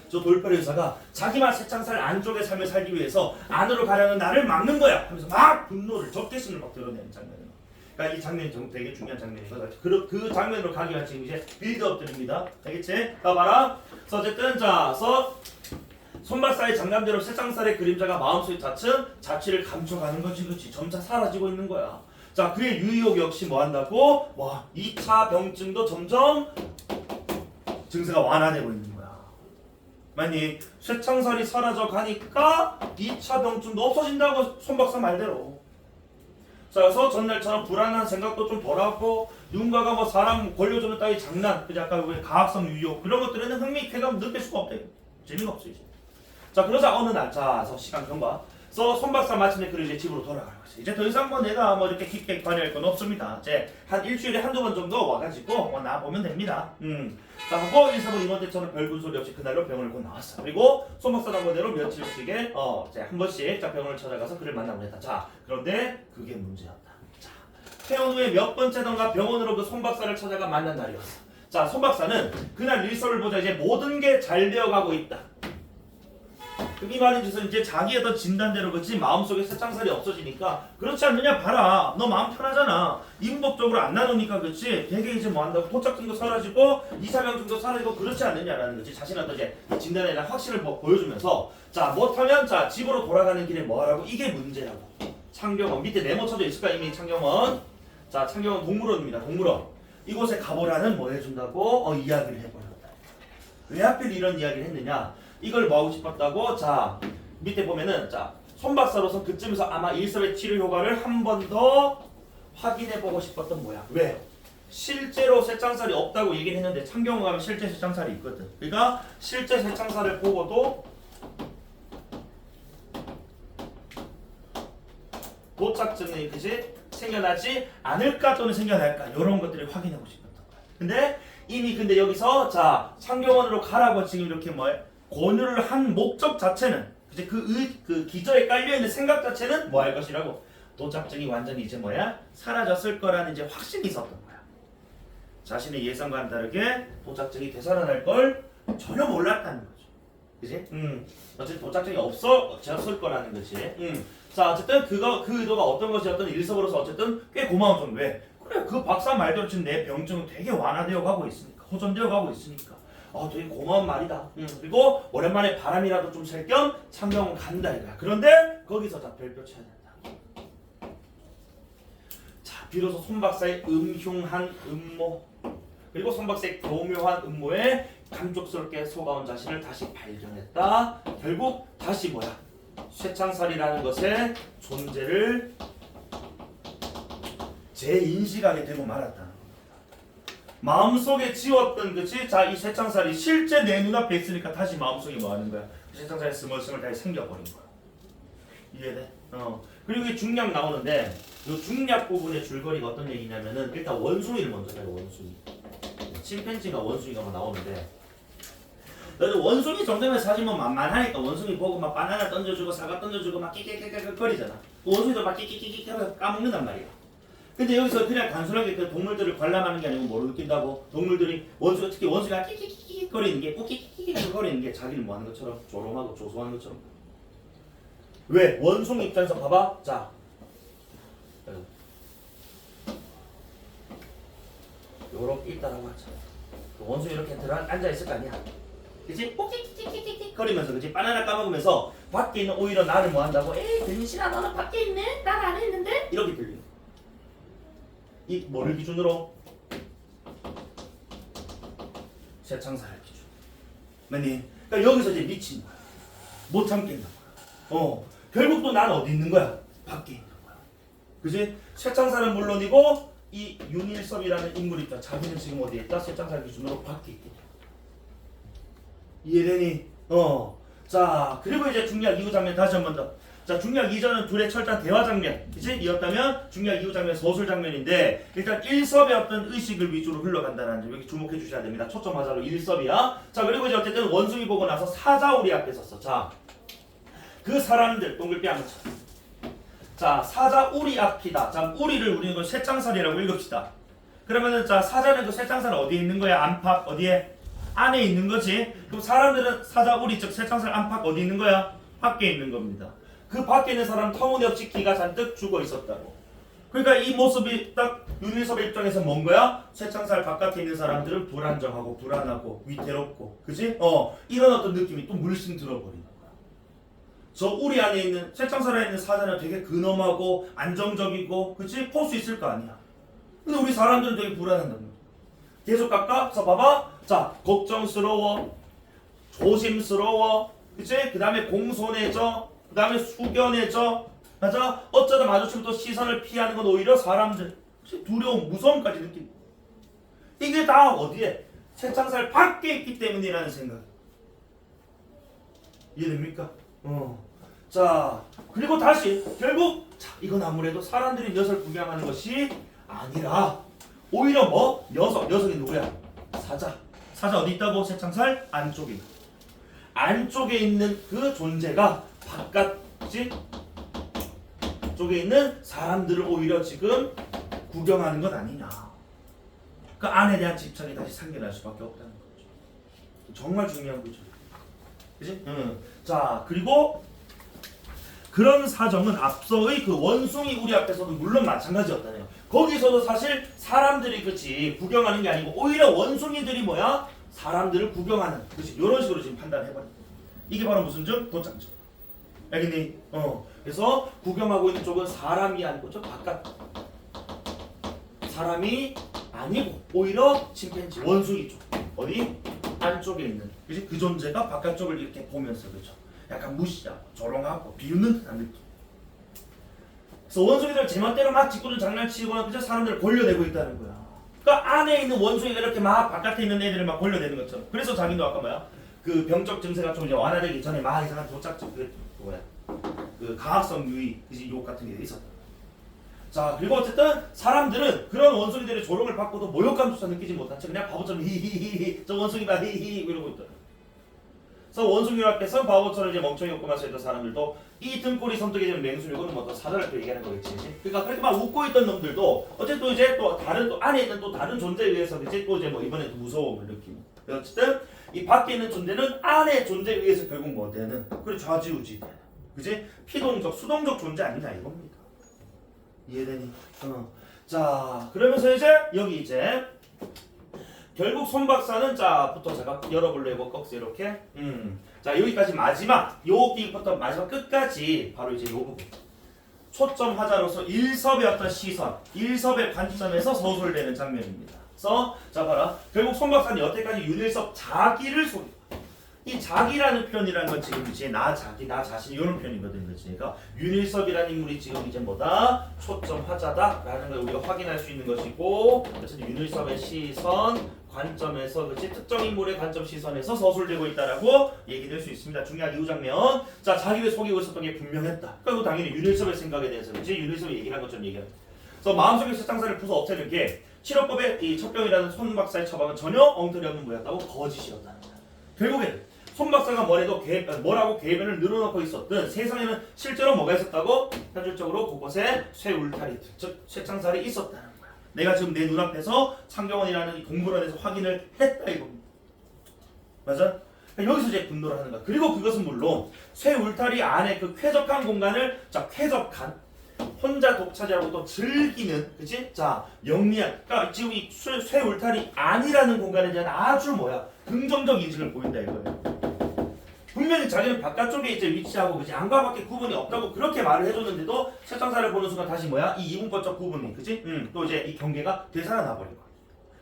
저 돌팔이 의사가 자기만 쇠창살 안쪽의 삶을 살기 위해서 안으로 가려는 나를 막는 거야 하면서 막 분노를 적개심을 막 드러내는 장면이에요. 그러니까 이 장면이 되게 중요한 장면이거든. 그 장면으로 가기 위한 지금 이제 빌드업들입니다. 알겠지? 봐라. 그래서 어쨌든 손 박사의 장담대로 쇠창살의 그림자가 마음속에 자취를 감춰가는 거지, 그렇지? 점차 사라지고 있는 거야. 자, 그의 유의욕 역시 뭐 한다고? 2차 병증도 점점 증세가 완화되고 있는 거야. 만약 쇠창살이 사라져 가니까 2차 병증도 없어진다고 손 박사 말대로. 자, 그래서 전날처럼 불안한 생각도 좀 덜하고 누군가가 뭐 사람 걸려주는 따위 장난, 그지 아까 우리 가학성 유효 그런 것들에는 흥미, 쾌감 느낄 수가 없대. 재미가 없어 이제. 자, 그러자 어느 날, 그래서 시간 경과. 그래서 손 박사 마침내 그를 이제 집으로 돌아가는 거지. 이제 더 이상 내가 이렇게 깊게 관여할 건 없습니다. 이제 한 일주일에 한두 번 정도 와가지고 나 보면 됩니다. 자, 하고 1사분 임원 때처럼 별군 소리 없이 그날로 병원을 곧 나왔어. 그리고 손 박사 당번대로 며칠씩에 이제 한 번씩 병원을 찾아가서 그를 만나고 했다. 자, 그런데 그게 문제였다. 자, 퇴원 후에 몇 번째던가 병원으로 그 손 박사를 찾아가 만난 날이었어. 자, 손 박사는 그날 일서를 보자 이제 모든 게 잘 되어가고 있다. 이 말인 즉슨 이제 자기의 어떤 진단대로 그렇지 마음속에 쇠창살이 없어지니까 그렇지 않느냐 봐라. 너 마음 편하잖아. 인법적으로 안 나누니까 그렇지. 되게 이제 뭐 한다고 도착증도 사라지고 2차 병증도 사라지고 그렇지 않느냐라는 거지. 자신의 어떤 이제 진단에 대한 확신을 보여주면서 자 못하면 자 집으로 돌아가는 길에 뭐하라고 이게 문제라고. 창경원 밑에 네모 쳐져 있을까 이미 창경원. 자 창경원 동물원입니다. 동물원. 이곳에 가보라는 뭐 해준다고 이야기를 해버렸다. 왜 하필 이런 이야기를 했느냐? 이걸 뭐 하고 싶었다고? 자 밑에 보면은 자 손 박사로서 그쯤에서 아마 일섭의 치료 효과를 한 번 더 확인해 보고 싶었던 모양. 왜? 실제로 쇠창살이 없다고 얘기는 했는데 창경원 가면 실제 쇠창살이 있거든. 그러니까 실제 쇠창살을 보고도 도착증이 그지 생겨나지 않을까 또는 생겨날까 이런 것들을 확인하고 싶었던 거야. 근데 이미 여기서 자 창경원으로 가라고 지금 이렇게 권유를 한 목적 자체는 이제 그 기저에 깔려 있는 생각 자체는 뭐 할 것이라고 도착증이 완전히 이제 뭐야 사라졌을 거라는 이제 확신이 있었던 거야. 자신의 예상과는 다르게 도착증이 되살아날 걸 전혀 몰랐다는 거죠. 그지? 어쨌든 도착증이 없어졌을 거라는 거지. 자 어쨌든 그 의도가 어떤 것이었든 일섭으로서 어쨌든 꽤 고마운 점. 왜? 그래 그 박사 말대로 지금 내 병증은 되게 완화되어 가고 있으니까 호전되어 가고 있으니까 되게 고마운 말이다. 그리고 오랜만에 바람이라도 좀 쐴 겸 창경은 간다 이거야. 그런데 거기서 자 별표 쳐야 된다. 자 비로소 손 박사의 음흉한 음모 그리고 손 박사의 교묘한 음모에 감격스럽게 속아온 자신을 다시 발견했다. 결국 다시 뭐야? 쇠창살이라는 것의 존재를 재인식하게 되고 말았다는 겁니다. 마음속에 지웠던 것이 자 이 쇠창살이 실제 내 눈앞에 있으니까 다시 마음속에 뭐 하는 거야? 쇠창살의 스멀스멀 다시 생겨버린 거야. 이해돼? 그리고 이 중략 나오는데 이 중략 부분의 줄거리가 어떤 얘기냐면은 일단 원숭이를 먼저 봐요. 원숭이. 침팬지가 원숭이가 막 나오는데 너도 원숭이 정도면 사실 뭐 만만하니까 원숭이 보고 막 바나나 던져주고 사과 던져주고 막 끼끼끼끼 거리잖아. 원숭이도 막 끼끼끼끼 까먹는단 말이야. 근데 여기서 그냥 단순하게 그 동물들을 관람하는 게 아니고 뭐를 느낀다고? 동물들이 특히 원숭이가 끼끼끼끼 거리는 게 끼끼끼끼 거리는 게 자기를 뭐 하는 것처럼 조롱하고 조소하는 것처럼. 왜? 원숭이 입장에서 봐봐. 자 요렇게 있다라고 하자. 원숭이 이렇게 앉아있을 거 아니야. 그치? 꼬끼끼끼끼끼 거리면서 그치? 바나나 까먹으면서 밖에 있는 오히려 나를 뭐 한다고? 에이 근신아 너는 밖에 있네? 난 안에 있는데? 이렇게 들리는 이 뭐를 기준으로? 쇠창살을 기준. 맞니? 그러니까 여기서 이제 미친 거야. 못 참겠는 거야. 결국 또 난 어디 있는 거야? 밖에 있는 거야. 그치? 쇠창살은 물론이고 이 윤일섭이라는 인물이 있다. 자기는 지금 어디에 있다? 쇠창살 기준으로 밖에 있겠냐. 이해되니? 자 그리고 이제 중략 이후 장면 다시 한 번 더. 자 중략 이전은 둘의 철저한 대화 장면 그치? 이었다면 중략 이후 장면 서술 장면인데 일단 일섭의 어떤 의식을 위주로 흘러간다는 점 여기 주목해 주셔야 됩니다. 초점 하자로 일섭이야. 자 그리고 이제 어쨌든 원숭이 보고 나서 사자 우리 앞에 섰어. 자 그 사람들 동글비 한번 쳐. 자 사자 우리 앞이다. 자 우리를 우리는 그 쇠창살이라고 읽읍시다. 그러면은 자 사자는 그 쇠창살 어디에 있는 거야? 안팎 어디에? 안에 있는 거지. 그럼 사람들은 사자 우리 즉 쇠창살 안팎 어디 있는 거야? 밖에 있는 겁니다. 그 밖에 있는 사람 터무니없이 기가 잔뜩 죽어 있었다고. 그러니까 이 모습이 딱 윤일섭의 입장에서 뭔 거야? 쇠창살 바깥에 있는 사람들은 불안정하고 불안하고 위태롭고 그지? 이런 어떤 느낌이 또 물씬 들어버리는 거야. 저 우리 안에 있는 쇠창살 안에 있는 사자는 되게 근엄하고 안정적이고 그치? 볼 수 있을 거 아니야. 근데 우리 사람들은 되게 불안한단 말이야. 계속 가까워서 봐봐. 자 걱정스러워 조심스러워 그치? 그 다음에 공손해져 그 다음에 숙연해져 맞아? 어쩌다 마주치면 또 시선을 피하는 건 오히려 사람들 두려움 무서움까지 느낀다. 이게 다 어디에? 쇠창살 밖에 있기 때문이라는 생각. 이해됩니까? 자 그리고 다시 결국 자 이건 아무래도 사람들이 녀석을 구경하는 것이 아니라 오히려 뭐? 녀석이 누구야? 사자 어디 있다고? 쇠창살 안쪽에 안쪽에 있는 그 존재가 바깥지 쪽에 있는 사람들을 오히려 지금 구경하는 것 아니냐. 그 안에 대한 집착이 다시 상기날 수밖에 없다는 거죠. 정말 중요한 거죠. 그치? 자 그리고 그런 사정은 앞서의 그 원숭이 우리 앞에서도 물론 마찬가지였다네요. 거기서도 사실 사람들이 그치 구경하는 게 아니고 오히려 원숭이들이 뭐야? 사람들을 구경하는 그치 이런 식으로 지금 판단해버린 이게 바로 무슨 점? 도착점. 알겠니? 그래서 구경하고 있는 쪽은 사람이 아니고 저 바깥 사람이 아니고 오히려 침팬지 원숭이 쪽 어디? 안쪽에 있는 그치? 그 존재가 바깥쪽을 이렇게 보면서 그죠? 약간 무시하고 조롱하고 비웃는 듯한 느낌. 그래서 원숭이들 제멋대로 막 짓궂은 장난치거나 그저 사람들을 골려내고 있다는 거야. 그러니까 안에 있는 원숭이가 이렇게 막 바깥에 있는 애들을 막 골려내는 것처럼. 그래서 자기도 아까 뭐야? 그 병적 증세가 좀 이제 완화되기 전에 막 이상한 도착증 그 가학성 유의 욕 같은 게 있었다. 자 그리고 어쨌든 사람들은 그런 원숭이들의 조롱을 받고도 모욕감조차 느끼지 못한 채 그냥 바보처럼 히히히히 저 원숭이 봐 히히히 이러고 있더라. 그래서 원숭이 앞에서 바보처럼 이제 멍청이 웃고만 서 있던 사람들도 이 등골이 선택이 되면 맹수이고는 뭐 어떤 사자를 또 얘기하는 거겠지. 그러니까 그렇게 막 웃고 있던 놈들도 어쨌든 이제 또 다른 또 안에 있는 또 다른 존재에 의해서 이제 또 이제 뭐 이번에 무서움을 느끼고. 어쨌든 이 밖에 있는 존재는 안의 존재에 의해서 결국 뭐 되는 그리고 좌지우지 되는. 그지? 피동적, 수동적 존재 아니냐 이겁니다. 이해되니? 자, 그러면서 이제 여기 이제 결국 손 박사는 자부터 제가 열어볼래 해볼까? 이렇게. 자, 여기까지 마지막 여기부터 마지막 끝까지 바로 이제 요 부분. 초점 하자로서 일섭의 어떤 시선, 일섭의 관점에서 서술되는 장면입니다. 그래서 자 봐라. 결국 손 박사는 여태까지 윤일섭 자기를 이 자기라는 표현이라는 건 지금 이제 나 자기, 나 자신 이런 표현이거든, 그렇지? 그러니까 윤일섭이라는 인물이 지금 이제 뭐다? 초점하자다라는 걸 우리가 확인할 수 있는 것이고, 그래서 윤일섭의 시선, 관점에서 그렇지? 특정 인물의 관점 시선에서 서술되고 있다라고 얘기될 수 있습니다. 중요한 이후 장면. 자, 자기를 속이고 있었던 게 분명했다. 그리고 당연히 윤일섭의 생각에 대해서 그렇지? 윤일섭이 얘기한 것처럼 얘기합니다. 그래서 마음속의 세상사를 부숴 없애는 게 치료법의 이 첩병이라는 손 박사의 처방은 전혀 엉터리 없는 뭐였다고? 거짓이었다는 거야. 결국에는 손 박사가 뭐라고 궤변을 늘어놓고 있었든 세상에는 실제로 뭐가 있었다고? 현실적으로 그곳에 쇠 울타리, 즉 쇠창살이 있었다는 거야. 내가 지금 내 눈앞에서 창경원이라는 이 공부원에서 확인을 했다 이겁니다. 맞아? 그러니까 여기서 이제 분노를 하는 거야. 그리고 그것은 물론 쇠 울타리 안에 그 쾌적한 공간을 자 쾌적한 혼자 독차지하고 또 즐기는, 그치? 자, 영리한. 그러니까 지금 이 쇠 울타리 아니라는 공간에 대한 아주 뭐야? 긍정적 인식을 보인다 이거예요. 분명히 자기는 바깥쪽에 이제 위치하고, 그치? 안과 밖에 구분이 없다고 그렇게 말을 해줬는데도 세창사를 보는 순간 다시 뭐야? 이 이분법적 구분이, 그치? 또 이제 이 경계가 되살아나 버린 거야.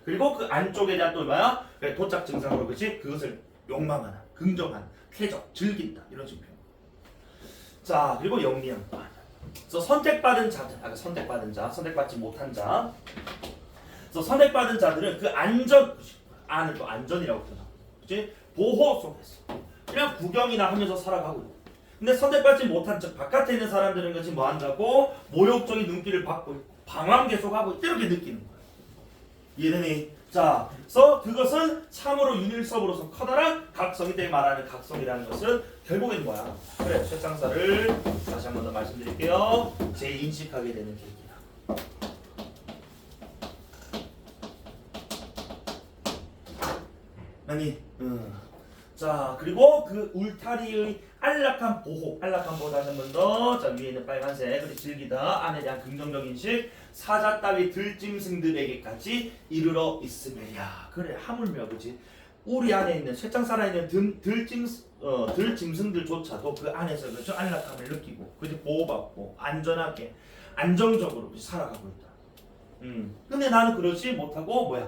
그리고 그 안쪽에 대한 또 뭐야? 도착 증상으로, 그치? 그것을 욕망하는, 긍정하는, 쾌적, 즐긴다 이런 식으로. 자, 그리고 영리한. 그래서 선택받은 자들, 선택받은 자, 선택받지 못한 자. 그래서 선택받은 자들은 그 안을 또 안전이라고 표현하고, 그렇지? 보호 속에서 그냥 구경이나 하면서 살아가고 있고. 근데 선택받지 못한 자, 바깥에 있는 사람들은 그렇지 뭐 한다고 모욕적인 눈길을 받고 있고, 방황 계속하고 이렇게 느끼는 거야. 이해되니? 자, 그래서 그것은 참으로 윤일섭으로서 커다란 각성이 때 말하는 각성이라는 것은 결국엔 뭐야? 그래, 쇠창살을 다시 한 번 더 말씀드릴게요. 재인식하게 되는 계기야. 아니, 자, 그리고 그 울타리의 안락한 보호 다시 한 번 더. 자, 위에 있는 빨간색, 그리고 즐기다, 안에 대한 긍정적 인식, 사자 따위 들짐승들에게까지 이르러 있으며야. 그래, 하물며, 그지? 우리 안에 있는 쇠창 살아있는 들짐승들조차도 그 안에서 그죠? 안락함을 느끼고, 그지? 보호받고, 안전하게, 안정적으로 그치? 살아가고 있다. 근데 나는 그러지 못하고 뭐야?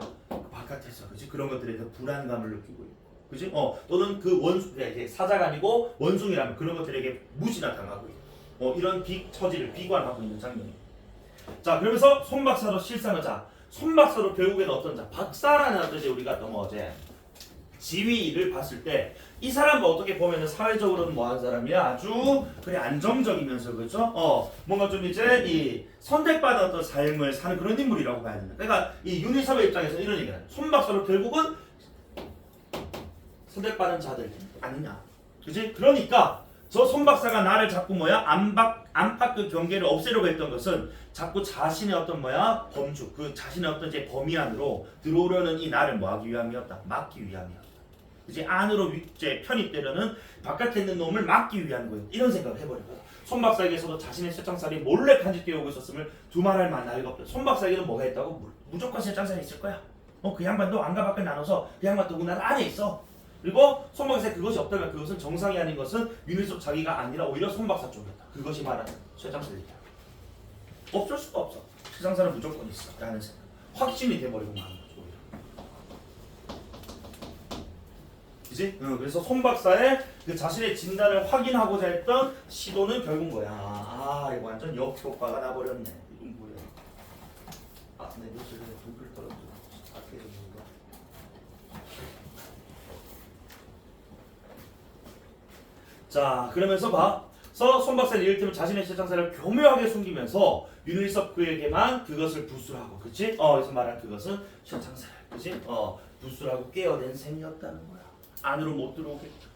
바깥에서, 그지? 그런 것들에 대해서 불안감을 느끼고 있고. 그지? 또는 그 이제 사자가 아니고 원숭이라면 그런 것들에게 무시나 당하고 있고, 이런 처지를 비관하고 있는 장면이. 자, 그러면서 손 박사로 실상을 손 박사로 결국에는 어떤 자, 박사라는 뜻이 우리가 또 어제 지위를 봤을 때 이 사람은 어떻게 보면은 사회적으로는 뭐한 사람이야? 아주 그래 안정적이면서 그렇죠? 뭔가 좀 이제 이 선택받은 어떤 삶을 사는 그런 인물이라고 봐야 된다. 그러니까 이 윤희섭의 입장에서 이런 얘기를 해요. 손 박사로 결국은 선택받은 자들 아니냐, 그지? 그러니까 저 손 박사가 나를 자꾸 뭐야 안팎 그 경계를 없애려고 했던 것은 자꾸 자신의 어떤 뭐야 범주, 그 자신의 어떤 이제 범위 안으로 들어오려는 이 나를 뭐하기 위함이었다, 막기 위함이었다. 이제 안으로 이제 편입되려는 바깥에 있는 놈을 막기 위한 거예요. 이런 생각을 해버리고 손 박사에게서도 자신의 쇠창살이 몰래 간직되어 오고 있었음을 두말할 만할 가 없다. 손 박사에게는 뭐가 있다고? 무조건 쇠창살이 있을 거야. 그 양반도 안과 밖을 나눠서 그 양반도 우리나라 안에 있어. 그리고 손 박사에 그것이 없다면 그것은 정상이 아닌 것은 윤일섭 자기가 아니라 오히려 손 박사 쪽이었다. 그것이 말하는 쇠창살이다. 없을 수가 없어. 쇠창살은 무조건 있어 라는 생각, 확신이 돼버리고 마는 거죠. 그지? 그래서 손 박사의 그 자신의 진단을 확인하고자 했던 시도는 결국 뭐야? 이거 완전 역효과가 나버렸네. 이건 뭐야? 내 뉴스를 동글 떨어져. 자, 그러면서 봐. 손 박사는 이를테면 자신의 쇠창살을 교묘하게 숨기면서 윤일섭 그에게만 그것을 부술하고, 그치? 그래서 말한 그것은 쇠창살, 그치? 부술하고 깨어낸 셈이었다는 거야. 안으로 못 들어오겠다.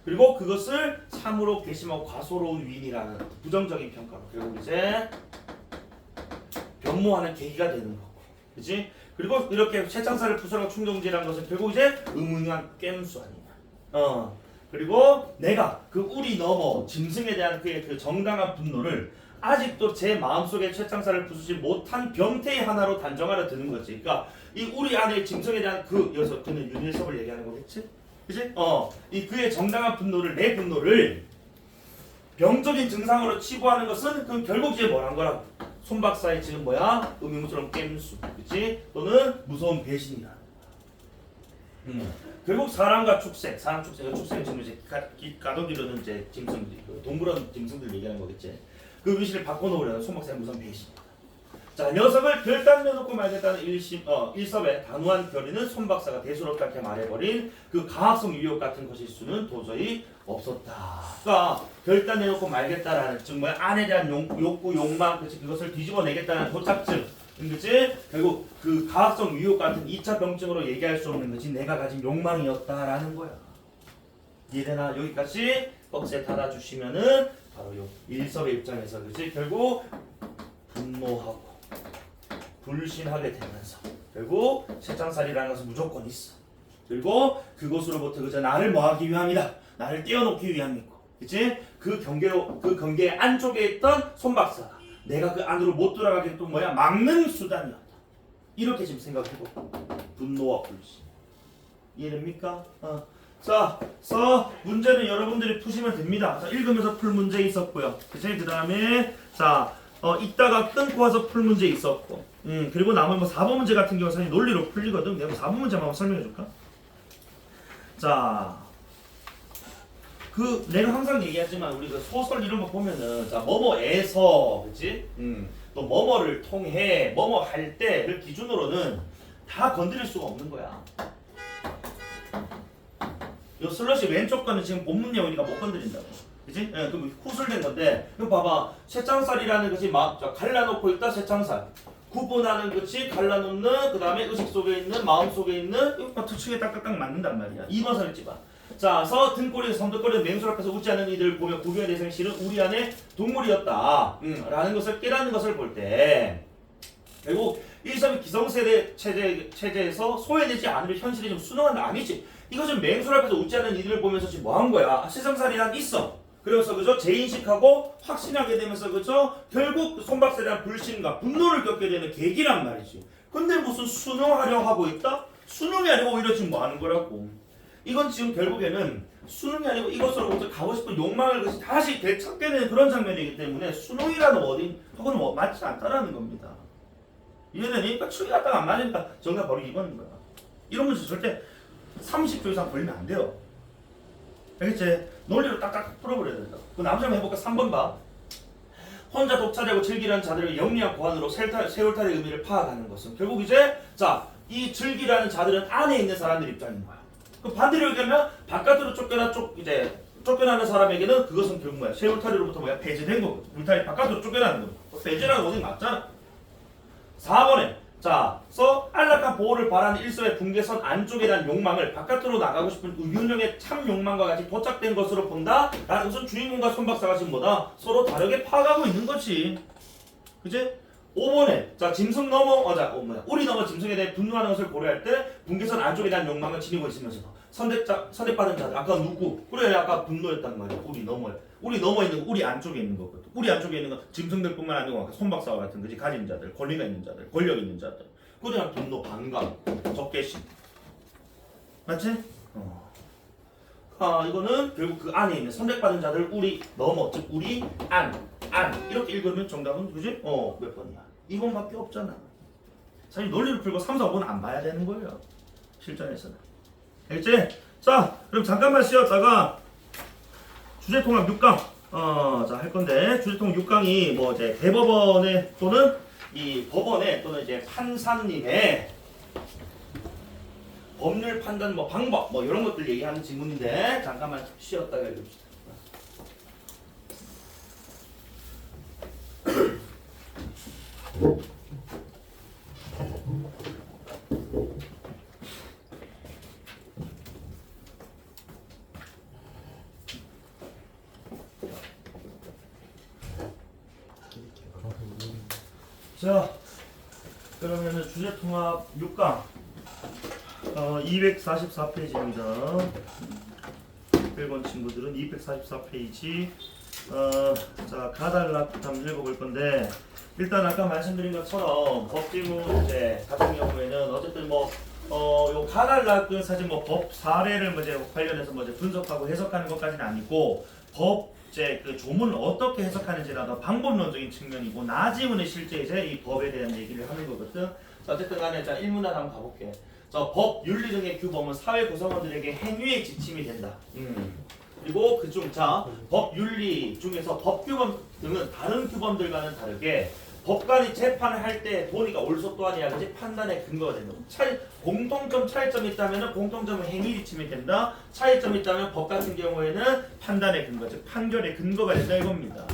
그리고 그것을 참으로 괘씸하고 과소로운 위인이라는 부정적인 평가로 결국 이제 변모하는 계기가 되는 거고, 그렇지? 그리고 이렇게 쇠창살을 부수라고 충동질한 것은 결국 이제 음흉한 깸수 아니냐. 그리고 내가 그 우리 넘어 짐승에 대한 그의 그 정당한 분노를 아직도 제 마음속에 쇠창살을 부수지 못한 병태의 하나로 단정하려 드는 거지. 그러니까 이 우리 안에 짐승에 대한 그 여기서 그는 윤일섭을 얘기하는 거겠지, 그지? 이 그의 정당한 분노를 내 분노를 병적인 증상으로 치부하는 것은 그 결국 이제 뭐란 거라고? 손 박사의 지금 뭐야? 음흉스러운 깸수, 그치? 또는 무서운 배신이라. 결국 사람과 축생, 축생 지금 이제 가둬기로는 이제 짐승들, 동물원 짐승들 얘기하는 거겠지. 그 위신을 바꿔놓으려는 손 박사의 무서운 배신. 자, 녀석을 결단 내놓고 말겠다는 일섭의 단호한 결의는 손 박사가 대수롭게 말해버린 그 가학성 유혹 같은 것일 수는 도저히 없었다. 그러니까 결단 내놓고 말겠다라는 즉 뭐야 안에 대한 욕구, 욕망, 그치? 그것을 뒤집어내겠다는 도착증, 그치? 결국 그 가학성 유혹 같은 2차 병증으로 얘기할 수 없는 것이 내가 가진 욕망이었다라는 거야. 이해되나? 여기까지 꺽쇠 달아주시면은 바로 요 일섭의 입장에서 그치? 결국 분노하고 불신하게 되면서 결국 쇠창살이라는 것은 무조건 있어. 그리고 그것으로부터 그저 나를 뭐하기 위함이다. 나를 떼어놓기 위함이고, 그치? 그 경계 안쪽에 있던 손 박사가 내가 그 안으로 못 들어가게 또 뭐야 막는 수단이었다. 이렇게 지금 생각해보고 분노와 불신. 이해됩니까? 자, 문제는 여러분들이 푸시면 됩니다. 자, 읽으면서 풀 문제 있었고요. 그치? 그 다음에 자. 이따가 끊고 와서 풀 문제 있었고, 그리고 남은 뭐 4번 문제 같은 경우는 사실 논리로 풀리거든. 내가 4번 문제만 한번 설명해 줄까? 자, 내가 항상 얘기하지만 우리 그 소설 이런 거 보면은 자 뭐뭐에서, 그치? 또 뭐뭐를 통해 뭐뭐 할 때를 기준으로는 다 건드릴 수가 없는 거야. 요 슬러시 왼쪽 거는 지금 본문 내용이니까 못 건드린다고. 그치? 예, 그럼 후술된 건데, 이거 봐봐. 쇠창살이라는 것이 갈라놓고 있다, 쇠창살. 구분하는 것이 갈라놓는, 그 다음에 의식 속에 있는, 마음 속에 있는, 이거 투축에 딱딱딱 맞는단 말이야. 2번 선을 찝어. 자, 등골이 섬뜩거리는 맹수 앞에서 웃지 않는 이들을 보며 구경의 대상이 실은 우리 안에 동물이었다. 라는 것을 깨닫는 것을 볼 때, 결국 일섭이 기성세대 체제에서 소외되지 않으려 현실이 좀 순응한다. 아니지. 이거 지금 맹수 앞에서 웃지 않는 이들을 보면서 지금 뭐 한 거야? 쇠창살이란 있어. 그래서 그죠? 재인식하고 확신하게 되면서 그죠? 결국 손박사에 대한 불신과 분노를 겪게 되는 계기란 말이지. 근데 무슨 순응하려 하고 있다? 순응이 아니고 오히려 지금 뭐 하는 거라고. 이건 지금 결국에는 순응이 아니고 이것으로부터 가고 싶은 욕망을 다시 되찾게 되는 그런 장면이기 때문에 순응이라는 어딘 혹은 뭐 맞지 않다라는 겁니다. 이해되니까 추리 갖다가 안 맞으니까 정답 바로 2번인 거야. 이런 문제 절대 30초 이상 걸리면 안 돼요. 알겠지? 논리로 딱딱 풀어버려야 된다. 그 남자 한번 해볼까? 3번 봐. 혼자 독차지하고 즐기라는 자들의 영리한 고안으로 세월탈의 의미를 파악하는 것은 결국 이제 이 즐기라는 자들은 안에 있는 사람들 입장인 거야. 그 반대로 얘기하면 바깥으로 쫓겨나는 사람에게는 그것은 결국 뭐야? 세월탈이로부터 뭐야? 배제된 거거든. 울타리 바깥으로 쫓겨나는 거고. 배제라는 어디 맞잖아. 4번에 안락한 보호를 바라는 일서의 분계선 안쪽에 대한 욕망을 바깥으로 나가고 싶은 윤영의 참 욕망과 같이 도착된 것으로 본다. 라는 것은 주인공과 손박사가 지금 뭐다? 서로 다르게 파악하고 있는 거지. 그치? 5번에 짐승 넘어 우리 넘어 짐승에 대해 분노하는 것을 고려할 때 분계선 안쪽에 대한 욕망을 지니고 있으면서도 선택받은 자들 아까 누구? 그래 아까 분노했단 말이야. 우리 넘어 있는 우리 안쪽에 있는 거거든. 우리 안쪽에 있는 건 짐승들뿐만 아니고 손박사와 같은 그지 가진 자들, 권리가 있는 자들, 권력 있는 자들. 그냥 분노, 반감, 적개심. 맞지? 이거는 결국 그 안에 있는 선택받은 자들 우리 넘어 즉 우리 안 이렇게 읽으면 정답은 그지? 몇 번이야? 2번밖에 없잖아. 사실 논리를 풀고 3, 4번 안 봐야 되는 거예요. 실전에서는. 알겠지? 자, 그럼 잠깐만 쉬었다가 주제통합 6강 할 건데 주제통합 6강이 뭐 이제 대법원에 또는 이 법원에 또는 이제 판사님의 법률 판단 방법 이런 것들 얘기하는 지문인데 잠깐만 쉬었다가 읽읍시다. 자, 그러면은 주제통합 6강 244페이지입니다. 1번 친구들은 244페이지 자 가달락부터 한번 읽어볼 건데, 일단 아까 말씀드린 것처럼 법지문 문제 같은 경우에는 어쨌든 요 가달락은 사실 법 사례를 관련해서 분석하고 해석하는 것까지는 아니고, 법제 그 조문을 어떻게 해석하는지라도 방법론적인 측면이고, 나지문의 실제 이제 이 법에 대한 얘기를 하는 거거든. 자, 어쨌든 간에 자 1문단 한번 가볼게. 법, 윤리 등의 규범은 사회 구성원들에게 행위의 지침이 된다. 그리고 그중 법, 윤리 중에서 법 규범 등은 다른 규범들과는 다르게 법관이 재판을 할 때 보니까 옳소 또한이야, 그지? 판단의 근거가 된다. 공통점, 차이점이 있다면 공통점은 행위 지침이 된다. 차이점이 있다면 법 같은 경우에는 판단의 근거, 즉 판결의 근거가 된다 이겁니다.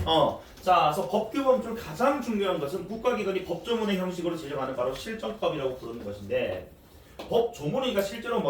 자, 그래서 법 규범 중 가장 중요한 것은 국가기관이 법조문의 형식으로 제정하는 바로 실정법이라고 부르는 것인데, 법 조문이니까 실제로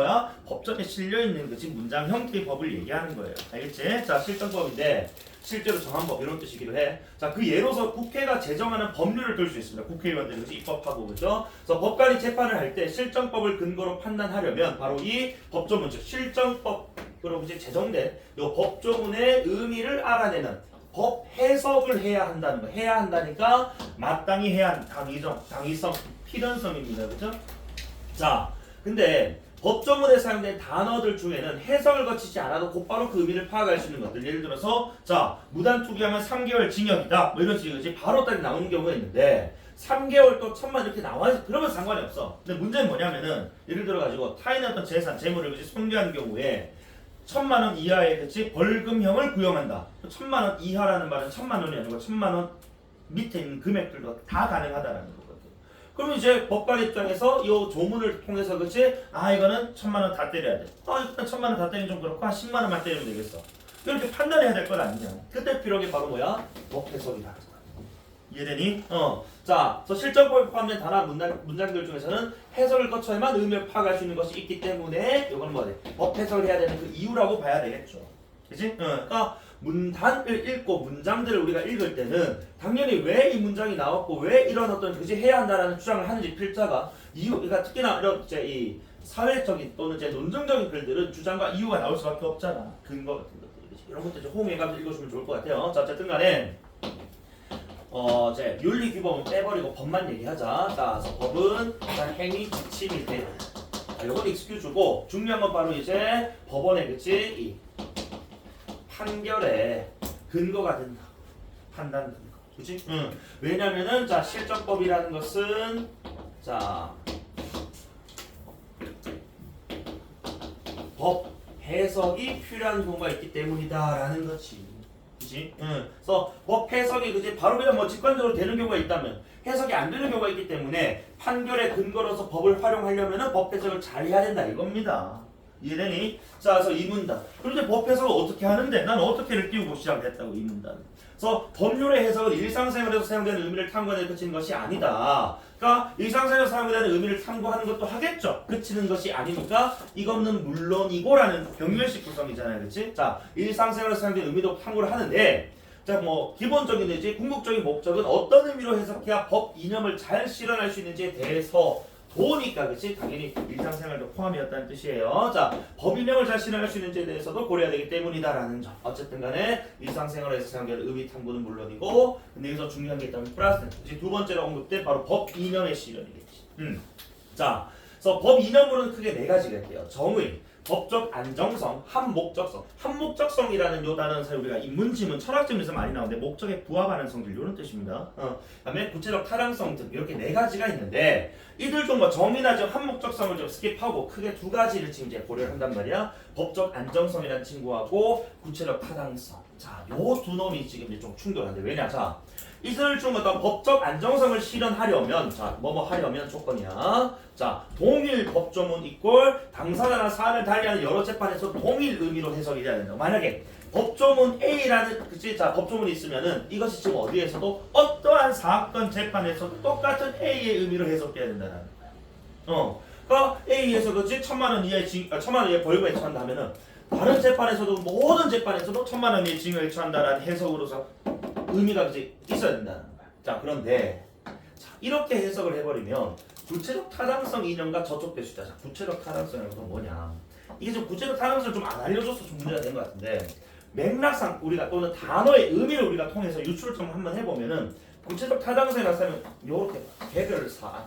법전에 실려있는 것이 문장 형태의 법을 얘기하는 거예요. 알겠지? 자, 실정법인데 실제로 정한 법 이런 뜻이기도 해. 자, 그 예로서 국회가 제정하는 법률을 들 수 있습니다. 국회의원들이 그치? 입법하고, 그죠? 그래서 법관이 재판을 할 때 실정법을 근거로 판단하려면 바로 이 법조문, 즉 실정법으로 그치? 제정된 이 법조문의 의미를 알아내는 법 해석을 해야 한다는 거. 해야 한다니까 마땅히 해야 한는 당위성, 필연성입니다. 그죠? 자, 근데 법조문에 사용된 단어들 중에는 해석을 거치지 않아도 곧바로 그 의미를 파악할 수 있는 것들, 예를 들어서 무단투기하면 3개월 징역이다 이런 식이지 바로 딱 나오는 경우가 있는데, 3개월 또 1,000만 이렇게 나와서 그러면 상관이 없어. 근데 문제는 뭐냐면은, 예를 들어 가지고 타인의 어떤 재산, 재물을 손괴한 경우에 1,000만 원 이하의 벌금형을 구형한다. 1,000만 원 이하라는 말은 1,000만 원이 아니고 1,000만 원 밑에 있는 금액들도 다 가능하다라는 거. 그러면 이제 법관 입장에서 이 조문을 통해서 이거는 1,000만 원 다 때려야 돼. 일단 1,000만 원 다 때리면 좀 그렇고 한 10만 원만 때리면 되겠어. 이렇게 판단해야 될 건 아니냐. 그때 필요한 게 바로 법 해석이다. 이해되니? 자, 그래서 실정법에 포함된 단어 문장들 중에서는 해석을 거쳐야만 의미를 파악할 수 있는 것이 있기 때문에 이건 법 해석을 해야 되는 그 이유라고 봐야 되겠죠. 그치? 그러니까 문단을 읽고 문장들을 우리가 읽을 때는 당연히 왜 이 문장이 나왔고 왜 이런 어떤 해야 한다라는 주장을 하는지 필자가 그러니까 특히나 이런 이 사회적인 또는 논증적인 글들은 주장과 이유가 나올 수밖에 없잖아. 근거 같은 것들, 이런 것들 호응해가면서 읽어주면 좋을 것 같아요. 자, 어쨌든간에 윤리 규범은 빼버리고 법만 얘기하자. 자, 그래서 법은 일단 행위 지침이 돼. 이건 익스큐즈고, 중요한 건 바로 법원의 이 판결에 근거가 된다. 판단 근거. 그치? 왜냐면은, 실정법이라는 것은, 법 해석이 필요한 경우가 있기 때문이다라는 거지. 그치? 그래서 법 해석이, 바로 그냥 직관적으로 되는 경우가 있다면, 해석이 안 되는 경우가 있기 때문에, 판결의 근거로서 법을 활용하려면은 법 해석을 잘 해야 된다. 이겁니다. 이해되니? 자, 그래서 이 문단. 그런데 법 해석을 어떻게 하는데? 난 어떻게를 띄우고 시작했다고, 이 문단. 그래서 법률의 해석은 일상생활에서 사용되는 의미를 탐구하는 데 그치는 것이 아니다. 그러니까 일상생활에서 사용되는 의미를 탐구하는 것도 하겠죠. 그치는 것이 아니니까 이거는 물론이고라는 병렬식 구성이잖아요. 그치? 자, 일상생활에서 사용되는 의미도 탐구를 하는데, 기본적인 궁극적인 목적은 어떤 의미로 해석해야 법 이념을 잘 실현할 수 있는지에 대해서 보니까, 그치? 당연히 일상생활도 포함이었다는 뜻이에요. 자, 법 이념을 잘 실현할 수 있는지에 대해서도 고려해야 되기 때문이다라는 점. 어쨌든 간에 일상생활에서 사용되는 의미 탐구는 물론이고, 근데 여기서 중요한 게 있다면 플러스, 이제 두 번째로 언급된 바로 법 이념의 실현이겠지. 자, 그래서 법 이념으로는 크게 네 가지가 있대요. 정의, 법적 안정성, 한목적성. 한목적성이라는 요 단어는 사실 우리가 인문지문, 철학지문에서 많이 나오는데 목적에 부합하는 성질 이런 뜻입니다. 그다음에 구체적 타당성 등 이렇게 네 가지가 있는데, 이들 중 정의나 한목적성을 좀 스킵하고 크게 두 가지를 지금 이제 고려를 한단 말이야. 법적 안정성이라는 친구하고 구체적 타당성. 자, 요 두 놈이 지금 이제 좀 충돌한데, 왜냐? 자, 이들 중 어떤 법적 안정성을 실현하려면, 하려면 조건이야. 자, 동일 법조문 이꼴 당사자나 사안을 달리하는 여러 재판에서 동일 의미로 해석이 돼야 된다. 만약에 법조문 A라는 법조문이 있으면은 이것이 지금 어디에서도 어떠한 사건 재판에서도 똑같은 A의 의미로 해석돼야 된다는 거야. 그러니까 A에서 1,000만 원 이하의 1,000만 원 이하의 벌금에 처한다면은 다른 재판에서도 모든 재판에서도 1,000만 원 이하의 징역에 처한다라는 해석으로서 의미가 있어야 된다는 거야. 자, 그런데 이렇게 해석을 해버리면 구체적 타당성 이념과 저촉 대수자. 자, 구체적 타당성이라는 건 뭐냐? 이게 좀 구체적 타당성을 좀 안 알려줘서 좀 문제가 된 것 같은데 맥락상 우리가 또는 단어의 의미를 우리가 통해서 유출을 좀 한번 해보면은 구체적 타당성에 나타나면 요렇게 개별 사안.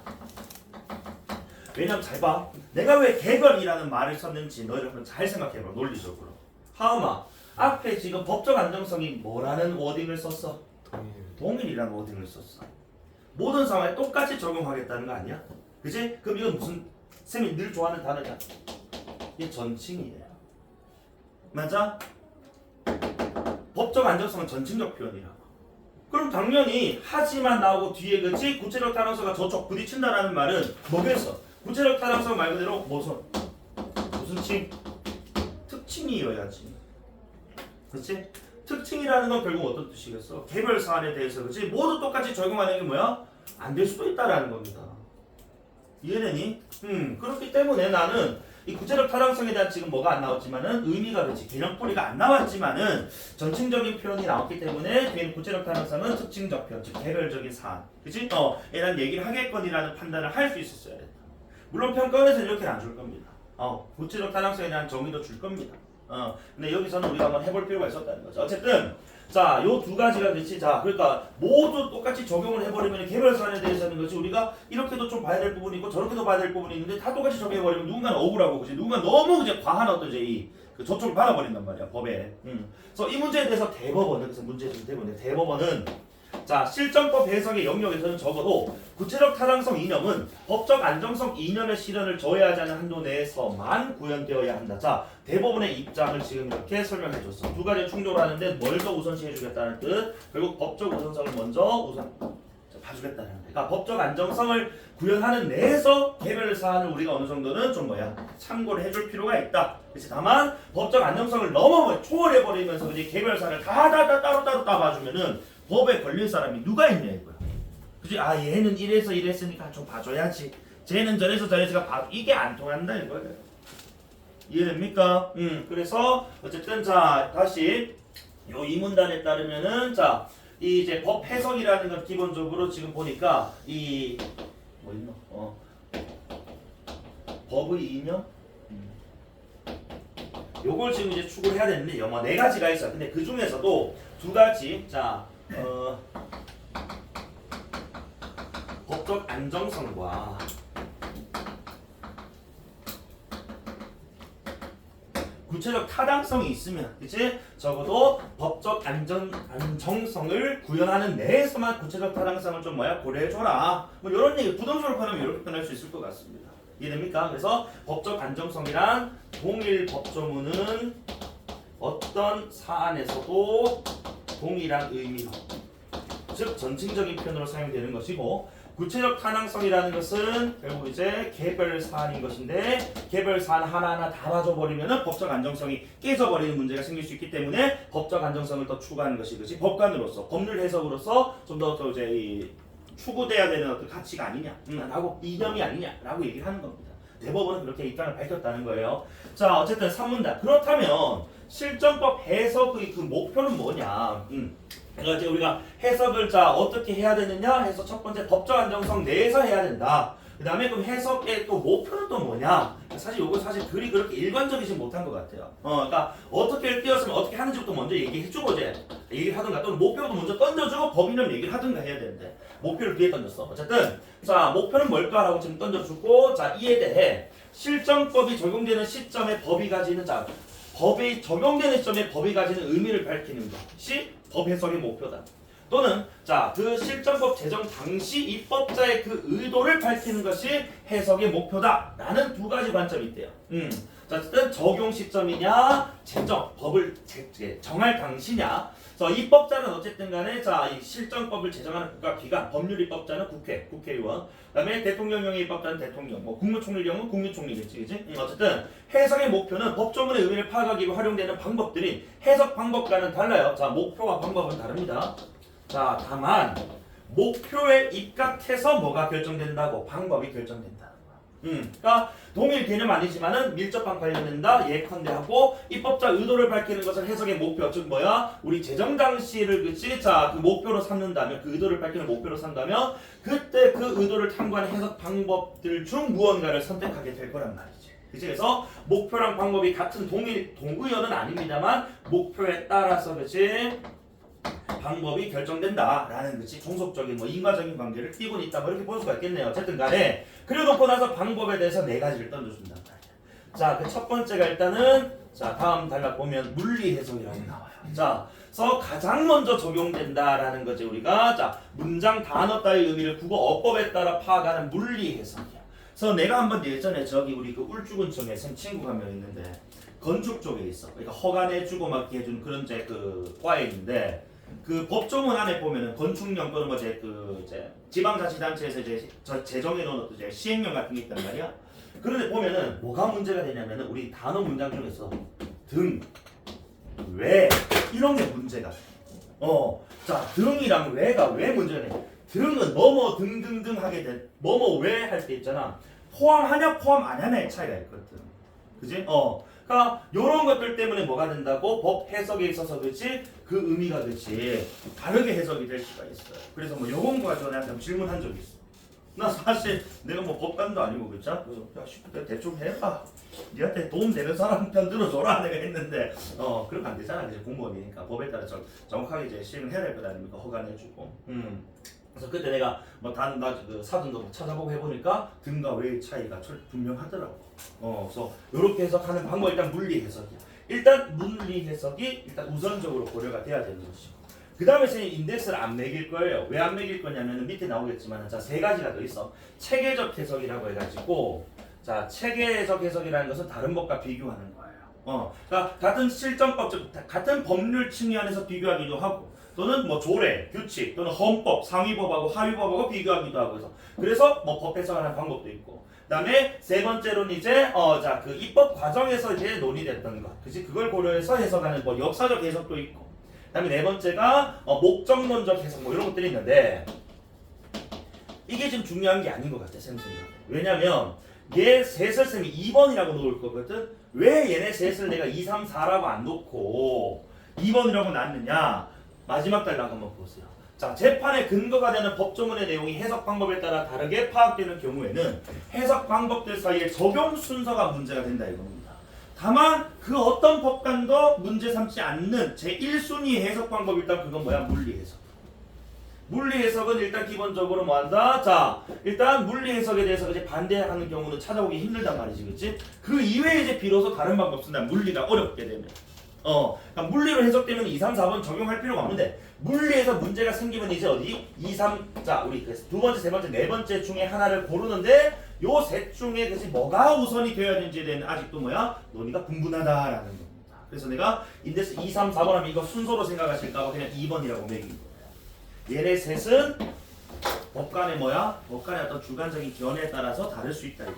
왜냐면 잘 봐. 내가 왜 개별이라는 말을 썼는지 너희들 한번 잘 생각해봐. 논리적으로. 하음아 앞에 지금 법적 안정성이 뭐라는 워딩을 썼어? 동일이라는 워딩을 썼어. 모든 상황에 똑같이 적용하겠다는 거 아니야? 그치? 그럼 이건 무슨 쌤이 늘 좋아하는 단어냐? 이게 전칭이에요. 맞아? 법적 안정성은 전칭적 표현이라고. 그럼 당연히 하지만 나오고 뒤에 그치? 구체적 타당성과 저촉 부딪힌다라는 말은 뭐겠어? 구체적 타당성 말 그대로 무슨 칭? 특징이어야지. 그치? 특징이라는 건 결국 어떤 뜻이겠어? 개별 사안에 대해서 그치? 모두 똑같이 적용하는 게 뭐야? 안 될 수도 있다라는 겁니다. 이해되니? 그렇기 때문에 나는 이 구체적 타당성에 대한 지금 뭐가 안 나왔지만은 의미가 그렇지 개념뿌리가 안 나왔지만은 전칭적인 표현이 나왔기 때문에 뒤에는 구체적 타당성은 특징적 표현, 즉 개별적인 사안, 그치? 이런 얘기를 하겠거니라는 판단을 할 수 있었어야 된다. 물론 평가원에서는 이렇게는 안 줄 겁니다. 구체적 타당성에 대한 정의도 줄 겁니다. 근데 여기서는 우리가 한번 해볼 필요가 있었다는 거죠. 어쨌든 자, 요 두 가지가 그렇지. 자, 그러니까 모두 똑같이 적용을 해버리면 개별 사안에 대해서는 그렇지. 우리가 이렇게도 좀 봐야 될 부분이 있고 저렇게도 봐야 될 부분이 있는데 다 똑같이 적용해버리면 누군가는 억울하고 그렇지. 누군가 너무 이제 과한 어떤 이제 그 저촉을 받아버린단 말이야 법에. 그래서 이 문제에 대해서 대법원은 그래서 문제 좀 때문에 대법원은 자, 실정법 해석의 영역에서는 적어도 구체적 타당성 이념은 법적 안정성 이념의 실현을 저해하지 않는 한도 내에서만 구현되어야 한다. 자, 대법원의 입장을 지금 이렇게 설명해 줬어. 두 가지 충돌하는데 뭘 더 우선시해 주겠다는 뜻. 결국 법적 우선성을 먼저 봐주겠다는 뜻. 그러니까 법적 안정성을 구현하는 내에서 개별 사안을 우리가 어느 정도는 좀 참고를 해줄 필요가 있다. 그래서 다만 법적 안정성을 초월해 버리면서 이제 개별 사안을 다 따로 따봐주면은 법에 걸릴 사람이 누가 있냐 이거야. 그지? 얘는 이래서 이랬으니까 좀 봐줘야지. 쟤는 저래서 저래서가 이게 안 통한다 이거예요. 이해됩니까? 그래서 어쨌든 자 다시 요 이 문단에 따르면은 자 이 이제 법 해석이라는 건 기본적으로 지금 보니까 이 뭐 있노? 법의 이념? 요걸 지금 이제 추구를 해야 되는데 네 가지가 있어. 근데 그 중에서도 두 가지 자 법적 안정성과 구체적 타당성이 있으면 이제 적어도 법적 안정성을 구현하는 내에서만 구체적 타당성을 좀 고려해줘라. 뭐 이런 얘기 부정적으로 표현하면 이렇게 표현할 수 있을 것 같습니다. 이해됩니까? 그래서 법적 안정성이란 동일 법조문은 어떤 사안에서도 동일한 의미로 즉 전칭적인 표현으로 사용되는 것이고 구체적 타당성이라는 것은 결국 이제 개별 사안인 것인데 개별 사안 하나하나 다 봐줘버리면 법적 안정성이 깨져버리는 문제가 생길 수 있기 때문에 법적 안정성을 더 추구하는 것이 그렇지 법관으로서 법률 해석으로서 좀 더 이제 추구돼야 되는 어떤 가치가 아니냐 라고 이념이 아니냐라고 얘기를 하는 겁니다. 대법원은 그렇게 입장을 밝혔다는 거예요. 자 어쨌든 3문단 그렇다면 실정법 해석의 그 목표는 뭐냐? 그러니까 이제 우리가 해석을 자 어떻게 해야 되느냐 해서 첫 번째 법적 안정성 내에서 해야 된다. 그 다음에 그럼 해석의 또 목표는 또 뭐냐? 사실 요거 사실 글이 그렇게 일관적이지 못한 것 같아요. 그러니까 어떻게 띄었으면 어떻게 하는지부터 먼저 얘기해주고 이제 얘기를 하든가 또는 목표도 먼저 던져주고 법 이념 얘기를 하든가 해야 되는데 목표를 뒤에 던졌어. 어쨌든 자 목표는 뭘까라고 지금 던져주고 자 이에 대해 실정법이 적용되는 시점에 법이 가지는 자 법이 적용되는 시점에 법이 가지는 의미를 밝히는 것이 법 해석의 목표다. 또는 자 그 실정법 제정 당시 입법자의 그 의도를 밝히는 것이 해석의 목표다라는 두 가지 관점이 있대요. 자 어쨌든 적용 시점이냐 제정 법을 정할 당시냐. 그래서 입법자는 어쨌든 간에 자 이 실정법을 제정하는 국가기관 법률 입법자는 국회의원 그다음에 대통령령의 입법자는 대통령 뭐 국무총리령은 국무총리겠지 그지? 어쨌든 해석의 목표는 법조문의 의미를 파악하기 위해 활용되는 방법들이 해석 방법과는 달라요. 자 목표와 방법은 다릅니다. 자 다만 목표에 입각해서 뭐가 결정된다고 방법이 결정된다는 거야. 그러니까 동일 개념 아니지만은 밀접한 관련된다. 예컨대 하고 입법자 의도를 밝히는 것은 해석의 목표. 즉 뭐야? 우리 제정 당시를 그치? 자, 그 목표로 삼는다면 그 의도를 밝히는 목표로 삼다면 그때 그 의도를 탐구하는 해석 방법들 중 무언가를 선택하게 될 거란 말이지. 그치? 그래서 목표랑 방법이 같은 동의어는 아닙니다만 목표에 따라서 그치? 방법이 결정된다라는 것이 종속적인 뭐 인과적인 관계를 띄고 있다 뭐 이렇게 볼 수가 있겠네요. 어쨌든 간에 그려놓고 나서 방법에 대해서 네 가지를 던져준단 말이야. 자, 그 첫 번째가 일단은 자 다음 단락 보면 물리 해석이라고 나와요. 자, 그래서 가장 먼저 적용된다라는 거지 우리가 자 문장 단어 따위 의미를 국어 어법에 따라 파악하는 물리 해석이야. 그래서 내가 한번 예전에 저기 우리 그 울주군청에 생 친구가 한 명 있는데 건축 쪽에 있어. 그러니까 허가내주고 막 해준 그런 이제 그 과에 있는데. 그 법조문 안에 보면은 건축령 또는 이제 지방자치단체에서 이제 제정해 놓은 어떤 이제 시행령 같은 게 있단 말이야. 그런데 보면은 뭐가 문제가 되냐면은 우리 단어 문장 중에서 등, 왜 이런 게 문제가 돼. 자 등이랑 왜가 왜 문제가 돼? 등은 뭐뭐 등등등 하게 돼. 뭐뭐 왜 할 때 있잖아. 포함하냐 포함 안 하냐의 차이가 있거든. 그지? 그러니까 이런 것들 때문에 뭐가 된다고 법 해석에 있어서 그렇지 그 의미가 그렇지 다르게 해석이 될 수가 있어요. 그래서 뭐 요건 가지고 내가 질문한 적이 있어. 나 사실 내가 뭐 법관도 아니고 그렇죠? 그래서 야 시끄러 대충 해봐. 니한테 도움 되는 사람 편 들어줘라 내가 했는데 그러면 안 되잖아. 이제 공무원이니까 법에 따라 정확하게 이제 시행을 해야 될 것 아닙니까? 허가내주고. 그래서 그때 내가 그 사전도 찾아보고 해보니까 등과 외의 차이가 분명하더라고. 그래서 이렇게 해석하는 방법 일단 물리 해석이야. 일단 물리 해석이 일단 우선적으로 고려가 돼야 되는 것이고. 그 다음에 이제 인덱스를 안 매길 거예요. 왜 안 매길 거냐면은 밑에 나오겠지만 자 세 가지가 더 있어. 체계적 해석이라고 해가지고 자 체계적 해석이라는 것은 다른 법과 비교하는 거예요. 그러니까 같은 실정법, 즉 같은 법률 층위 안에서 비교하기도 하고. 또는 뭐 조례, 규칙 또는 헌법, 상위법하고 하위법하고 비교하기도 하고 그래서 뭐 법 해석하는 방법도 있고. 그다음에 세 번째로는 이제 자 그 입법 과정에서 이제 논의됐던 것, 그지 그걸 고려해서 해석하는 뭐 역사적 해석도 있고. 그다음에 네 번째가 목적론적 해석 뭐 이런 것들이 있는데 이게 지금 중요한 게 아닌 것 같아 쌤 생각. 왜냐면 얘 셋을 쌤이 2번이라고 놓을 거거든. 왜 얘네 셋을 내가 2, 3, 4라고 안 놓고 2번이라고 놨느냐? 마지막 단락 한번 보세요. 자, 재판의 근거가 되는 법조문의 내용이 해석 방법에 따라 다르게 파악되는 경우에는 해석 방법들 사이의 적용 순서가 문제가 된다 이겁니다. 다만 그 어떤 법관도 문제 삼지 않는 제1순위 해석 방법 일단 그건 뭐야? 물리 해석. 물리 해석은 일단 기본적으로 뭐한다? 자, 일단 물리 해석에 대해서 이제 반대하는 경우는 찾아오기 힘들단 말이지, 그렇지? 그 이외에 이제 비로소 다른 방법 쓴다. 물리가 어렵게 되면. 그러니까 물리로 해석되면 2, 3, 4번 적용할 필요가 없는데 물리에서 문제가 생기면 이제 어디? 2, 3, 자 우리 두 번째, 세 번째, 네 번째 중에 하나를 고르는데 요 셋 중에 그치 뭐가 우선이 되어야 되는지에 대한 아직도 뭐야? 논의가 분분하다라는 겁니다. 그래서 내가 인덱스 2, 3, 4번 하면 이거 순서로 생각하실까봐 그냥 2번이라고 매긴 거예요. 얘네 셋은 법관의 뭐야? 법관의 어떤 주관적인 견해에 따라서 다를 수 있다 이거.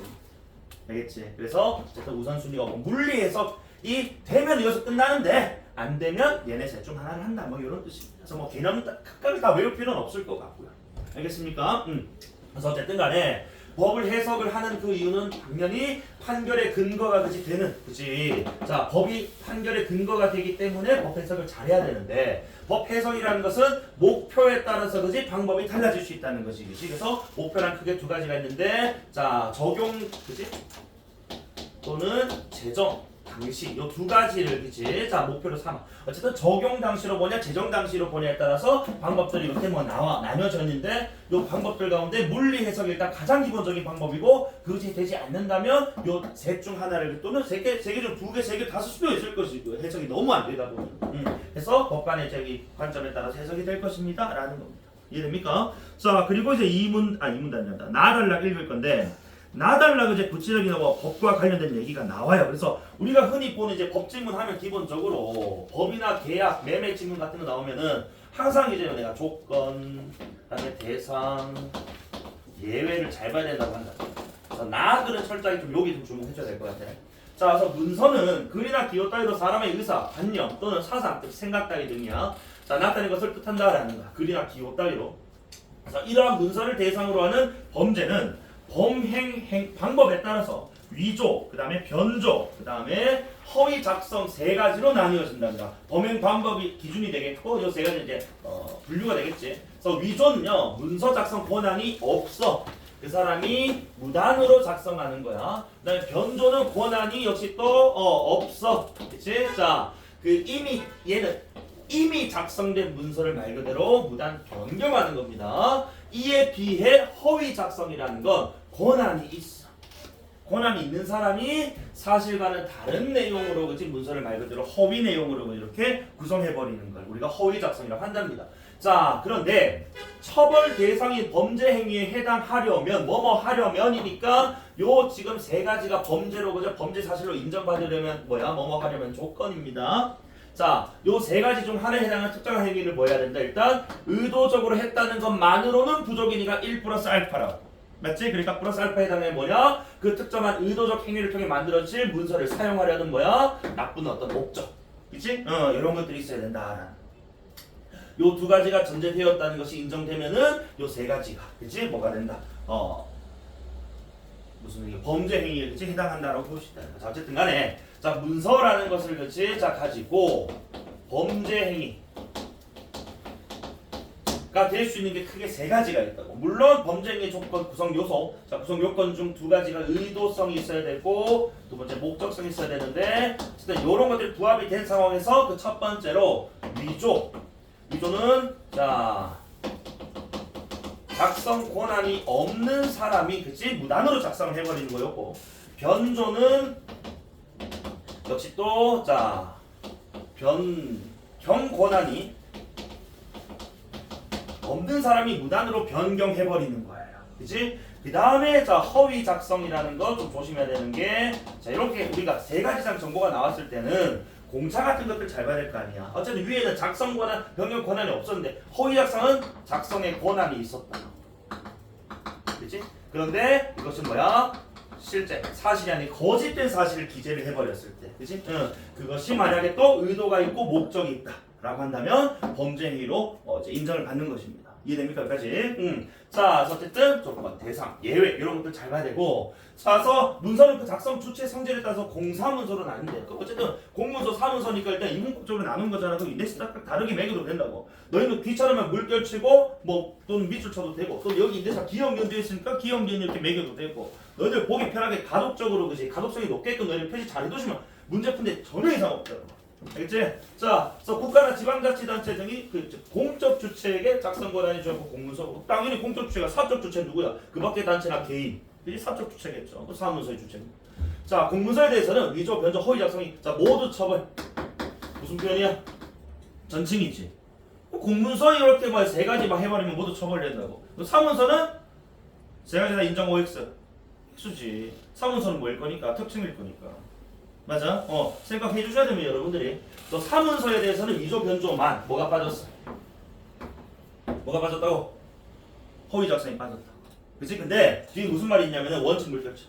알겠지? 그래서 어쨌든 우선순위가 없고 물리 해석이 되면 이것은 끝나는데 안 되면 얘네 셋 중 하나를 한다 뭐 이런 뜻입니다. 그래서 뭐 개념 각각을 다 외울 필요는 없을 것 같고요. 알겠습니까? 그래서 어쨌든 간에 법을 해석을 하는 그 이유는 당연히 판결의 근거가 그치. 자, 법이 판결의 근거가 되기 때문에 법 해석을 잘해야 되는데 법 해석이라는 것은 목표에 따라서 그치 방법이 달라질 수 있다는 것이 그치. 그래서 목표란 크게 두 가지가 있는데 자 적용 그치 또는 제정 당시 요 두 가지를 그치 자 목표로 삼아 어쨌든 적용 당시로 보냐 제정 당시로 보냐에 따라서 방법들이 이렇게 뭐 나뉘어져 있는데 요 방법들 가운데 물리 해석이 일단 가장 기본적인 방법이고 그것이 되지 않는다면 요 셋 중 하나를 또는 세 개 중 두 개, 세 개 다 쓸 수도 있을 것이고 해석이 너무 안 되다 보면 그래서 법관의 저기 관점에 따라서 해석이 될 것입니다 라는 겁니다. 이해됩니까? 자 그리고 이제 이문단이란다 나달락 읽을 건데 나달락 이제 구체적인 법과 관련된 얘기가 나와요. 그래서 우리가 흔히 보는 이제 법질문 하면 기본적으로 법이나 계약, 매매 질문 같은 거 나오면은 항상 이제 내가 조건, 그다음에 대상, 예외를 잘 봐야 된다고 한다. 그래서 나들은 철저하게 좀 여기 좀 주목해줘야 될 것 같아. 자, 그래서 문서는 글이나 기호 따위로 사람의 의사, 관념 또는 사상, 생각 따위 등이야. 자, 나타낸 것을 뜻한다라는 거야. 글이나 기호 따위로. 그래서 이러한 문서를 대상으로 하는 범죄는 범행 방법에 따라서 위조, 그 다음에 변조, 그 다음에 허위 작성 세 가지로 나뉘어진답니다. 범행 방법이 기준이 되겠고 이 세 가지 이제 분류가 되겠지. 그래서 위조는요 문서 작성 권한이 없어. 그 사람이 무단으로 작성하는 거야. 그다음에 변조는 권한이 역시 또 없어. 그렇지? 자, 얘는 이미 작성된 문서를 말 그대로 무단 변경하는 겁니다. 이에 비해 허위 작성이라는 건 권한이 있어. 권한이 있는 사람이 사실과는 다른 내용으로 그치 문서를 말 그대로 허위 내용으로 이렇게 구성해 버리는 걸 우리가 허위 작성이라고 한답니다. 자, 그런데 처벌 대상인 범죄 행위에 해당하려면 뭐뭐 하려면이니까 요 지금 세 가지가 범죄로 그죠? 범죄 사실로 인정받으려면 뭐야? 뭐뭐 하려면 조건입니다. 자, 요 세 가지 중 하나에 해당하는 특정한 행위를 뭐 해야 된다? 일단 의도적으로 했다는 것만으로는 부족이니까 1 플러스 알파라고. 맞지? 그러니까 플러스 알파에 해당하는 뭐냐? 그 특정한 의도적 행위를 통해 만들어질 문서를 사용하려는 뭐야? 나쁜 어떤 목적. 그치? 이런 것들이 있어야 된다. 요 두 가지가 전제되었다는 것이 인정되면은 요 세 가지가 그치? 뭐가 된다? 무슨 이게 범죄 행위에 그치? 해당한다라고 볼 수 있다. 자, 어쨌든 간에 자, 문서라는 것을 그치? 자, 가지고 범죄 행위 가 될 수 있는 게 크게 세 가지가 있다고. 물론 범죄행위 조건 구성 요소, 자 구성 요건 중 두 가지가 의도성이 있어야 되고 두 번째 목적성이 있어야 되는데 어쨌든 이런 것들이 부합이 된 상황에서 그 첫 번째로 위조는 자 작성 권한이 없는 사람이 그치 무단으로 작성을 해버리는 거였고 변조는 역시 또 자 변경 권한이 없는 사람이 무단으로 변경해버리는 거예요. 그치? 그 다음에 자 허위 작성이라는 거 좀 조심해야 되는 게 자 이렇게 우리가 세 가지 이상 정보가 나왔을 때는 공차 같은 것들 잘 봐야 될 거 아니야. 어쨌든 위에는 작성 권한, 변경 권한이 없었는데 허위 작성은 작성의 권한이 있었다. 그치? 그런데 이것은 뭐야? 실제 사실이 아닌 거짓된 사실을 기재를 해버렸을 때 그치? 그것이 만약에 또 의도가 있고 목적이 있다 라고 한다면 범죄 행위로 인정을 받는 것입니다. 이해됩니까? 여기까지? 자, 어쨌든 조건, 대상, 예외 이런 것들 잘 봐야 되고 자, 그래서 문서는 그 작성 주체 성질에 따라서 공사문서로 나는데 어쨌든 공문서, 사문서니까 일단 이문법적으로 나눈 거잖아. 그럼 인덱스 딱 다르게 매겨도 된다고. 너희는 귀찮으면 물결 치고 뭐 또는 밑줄 쳐도 되고 또 여기 인덱스가 기형견 되어 있으니까 기형견 이렇게 매겨도 되고 너희들 보기 편하게 가독적으로 그지 가독성이 높게끔 너희들 표시 잘 해두시면 문제 푼데 전혀 이상 없더라고. 알겠지? 자, 그래서 국가나 지방자치단체 등이 그 공적 주체에게 작성 권한이 주어졌고 공문서 당연히 공적 주체가 사적 주체 누구야? 그 밖에 단체나 개인 이 사적 주체겠죠. 그 사문서의 주체. 자, 공문서에 대해서는 위조, 변조, 허위 작성이 자 모두 처벌. 무슨 표현이야? 전칭이지. 공문서 이렇게 뭐 세 가지 막 해버리면 모두 처벌된다고. 사문서는 세 가지 다 인정 OX. X지. 사문서는 뭐일 거니까 특징일 거니까. 맞아? 생각해 주셔야 됩니다, 여러분들이. 또 사문서에 대해서는 위조, 변조만 뭐가 빠졌어? 뭐가 빠졌다고? 허위 작성이 빠졌다. 그치? 근데 뒤에 무슨 말이 있냐면은 원칙 물결치.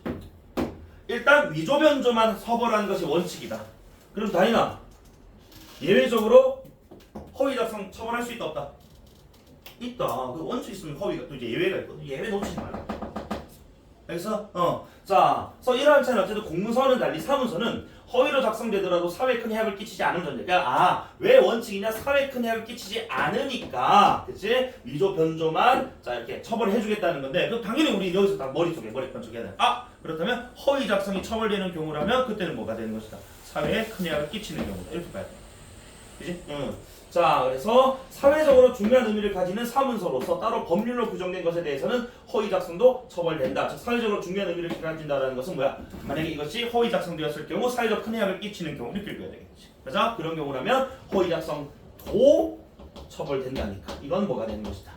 일단 위조, 변조만 처벌하는 것이 원칙이다. 그럼 다이나 예외적으로 허위 작성 처벌할 수 있다 없다? 있다. 그 원칙 있으면 허위가 또 이제 예외가 있거든. 예외 놓치지 말라. 그래서 자, 그래서 이러한 차이는 어쨌든 공문서는 달리 사문서는 허위로 작성되더라도 사회에 큰 해악을 끼치지 않은 전제. 그러니까 왜 원칙이냐? 사회에 큰 해악을 끼치지 않으니까, 그치? 위조, 변조만 자 이렇게 처벌해주겠다는 건데, 그 당연히 우리 여기서 다 머릿속에 해야 돼. 그렇다면 허위 작성이 처벌되는 경우라면 그때는 뭐가 되는 것이다? 사회에 큰 해악을 끼치는 경우다. 이렇게 봐야 돼. 그치? 자, 그래서 사회적으로 중요한 의미를 가지는 사문서로서 따로 법률로 규정된 것에 대해서는 허위 작성도 처벌된다. 즉 사회적으로 중요한 의미를 가진다는 것은 뭐야? 만약에 이것이 허위 작성되었을 경우 사회적 큰 해악을 끼치는 경우를 읽어야 되겠지. 그래서 그런 경우라면 허위 작성도 처벌된다니까. 이건 뭐가 되는 것이다?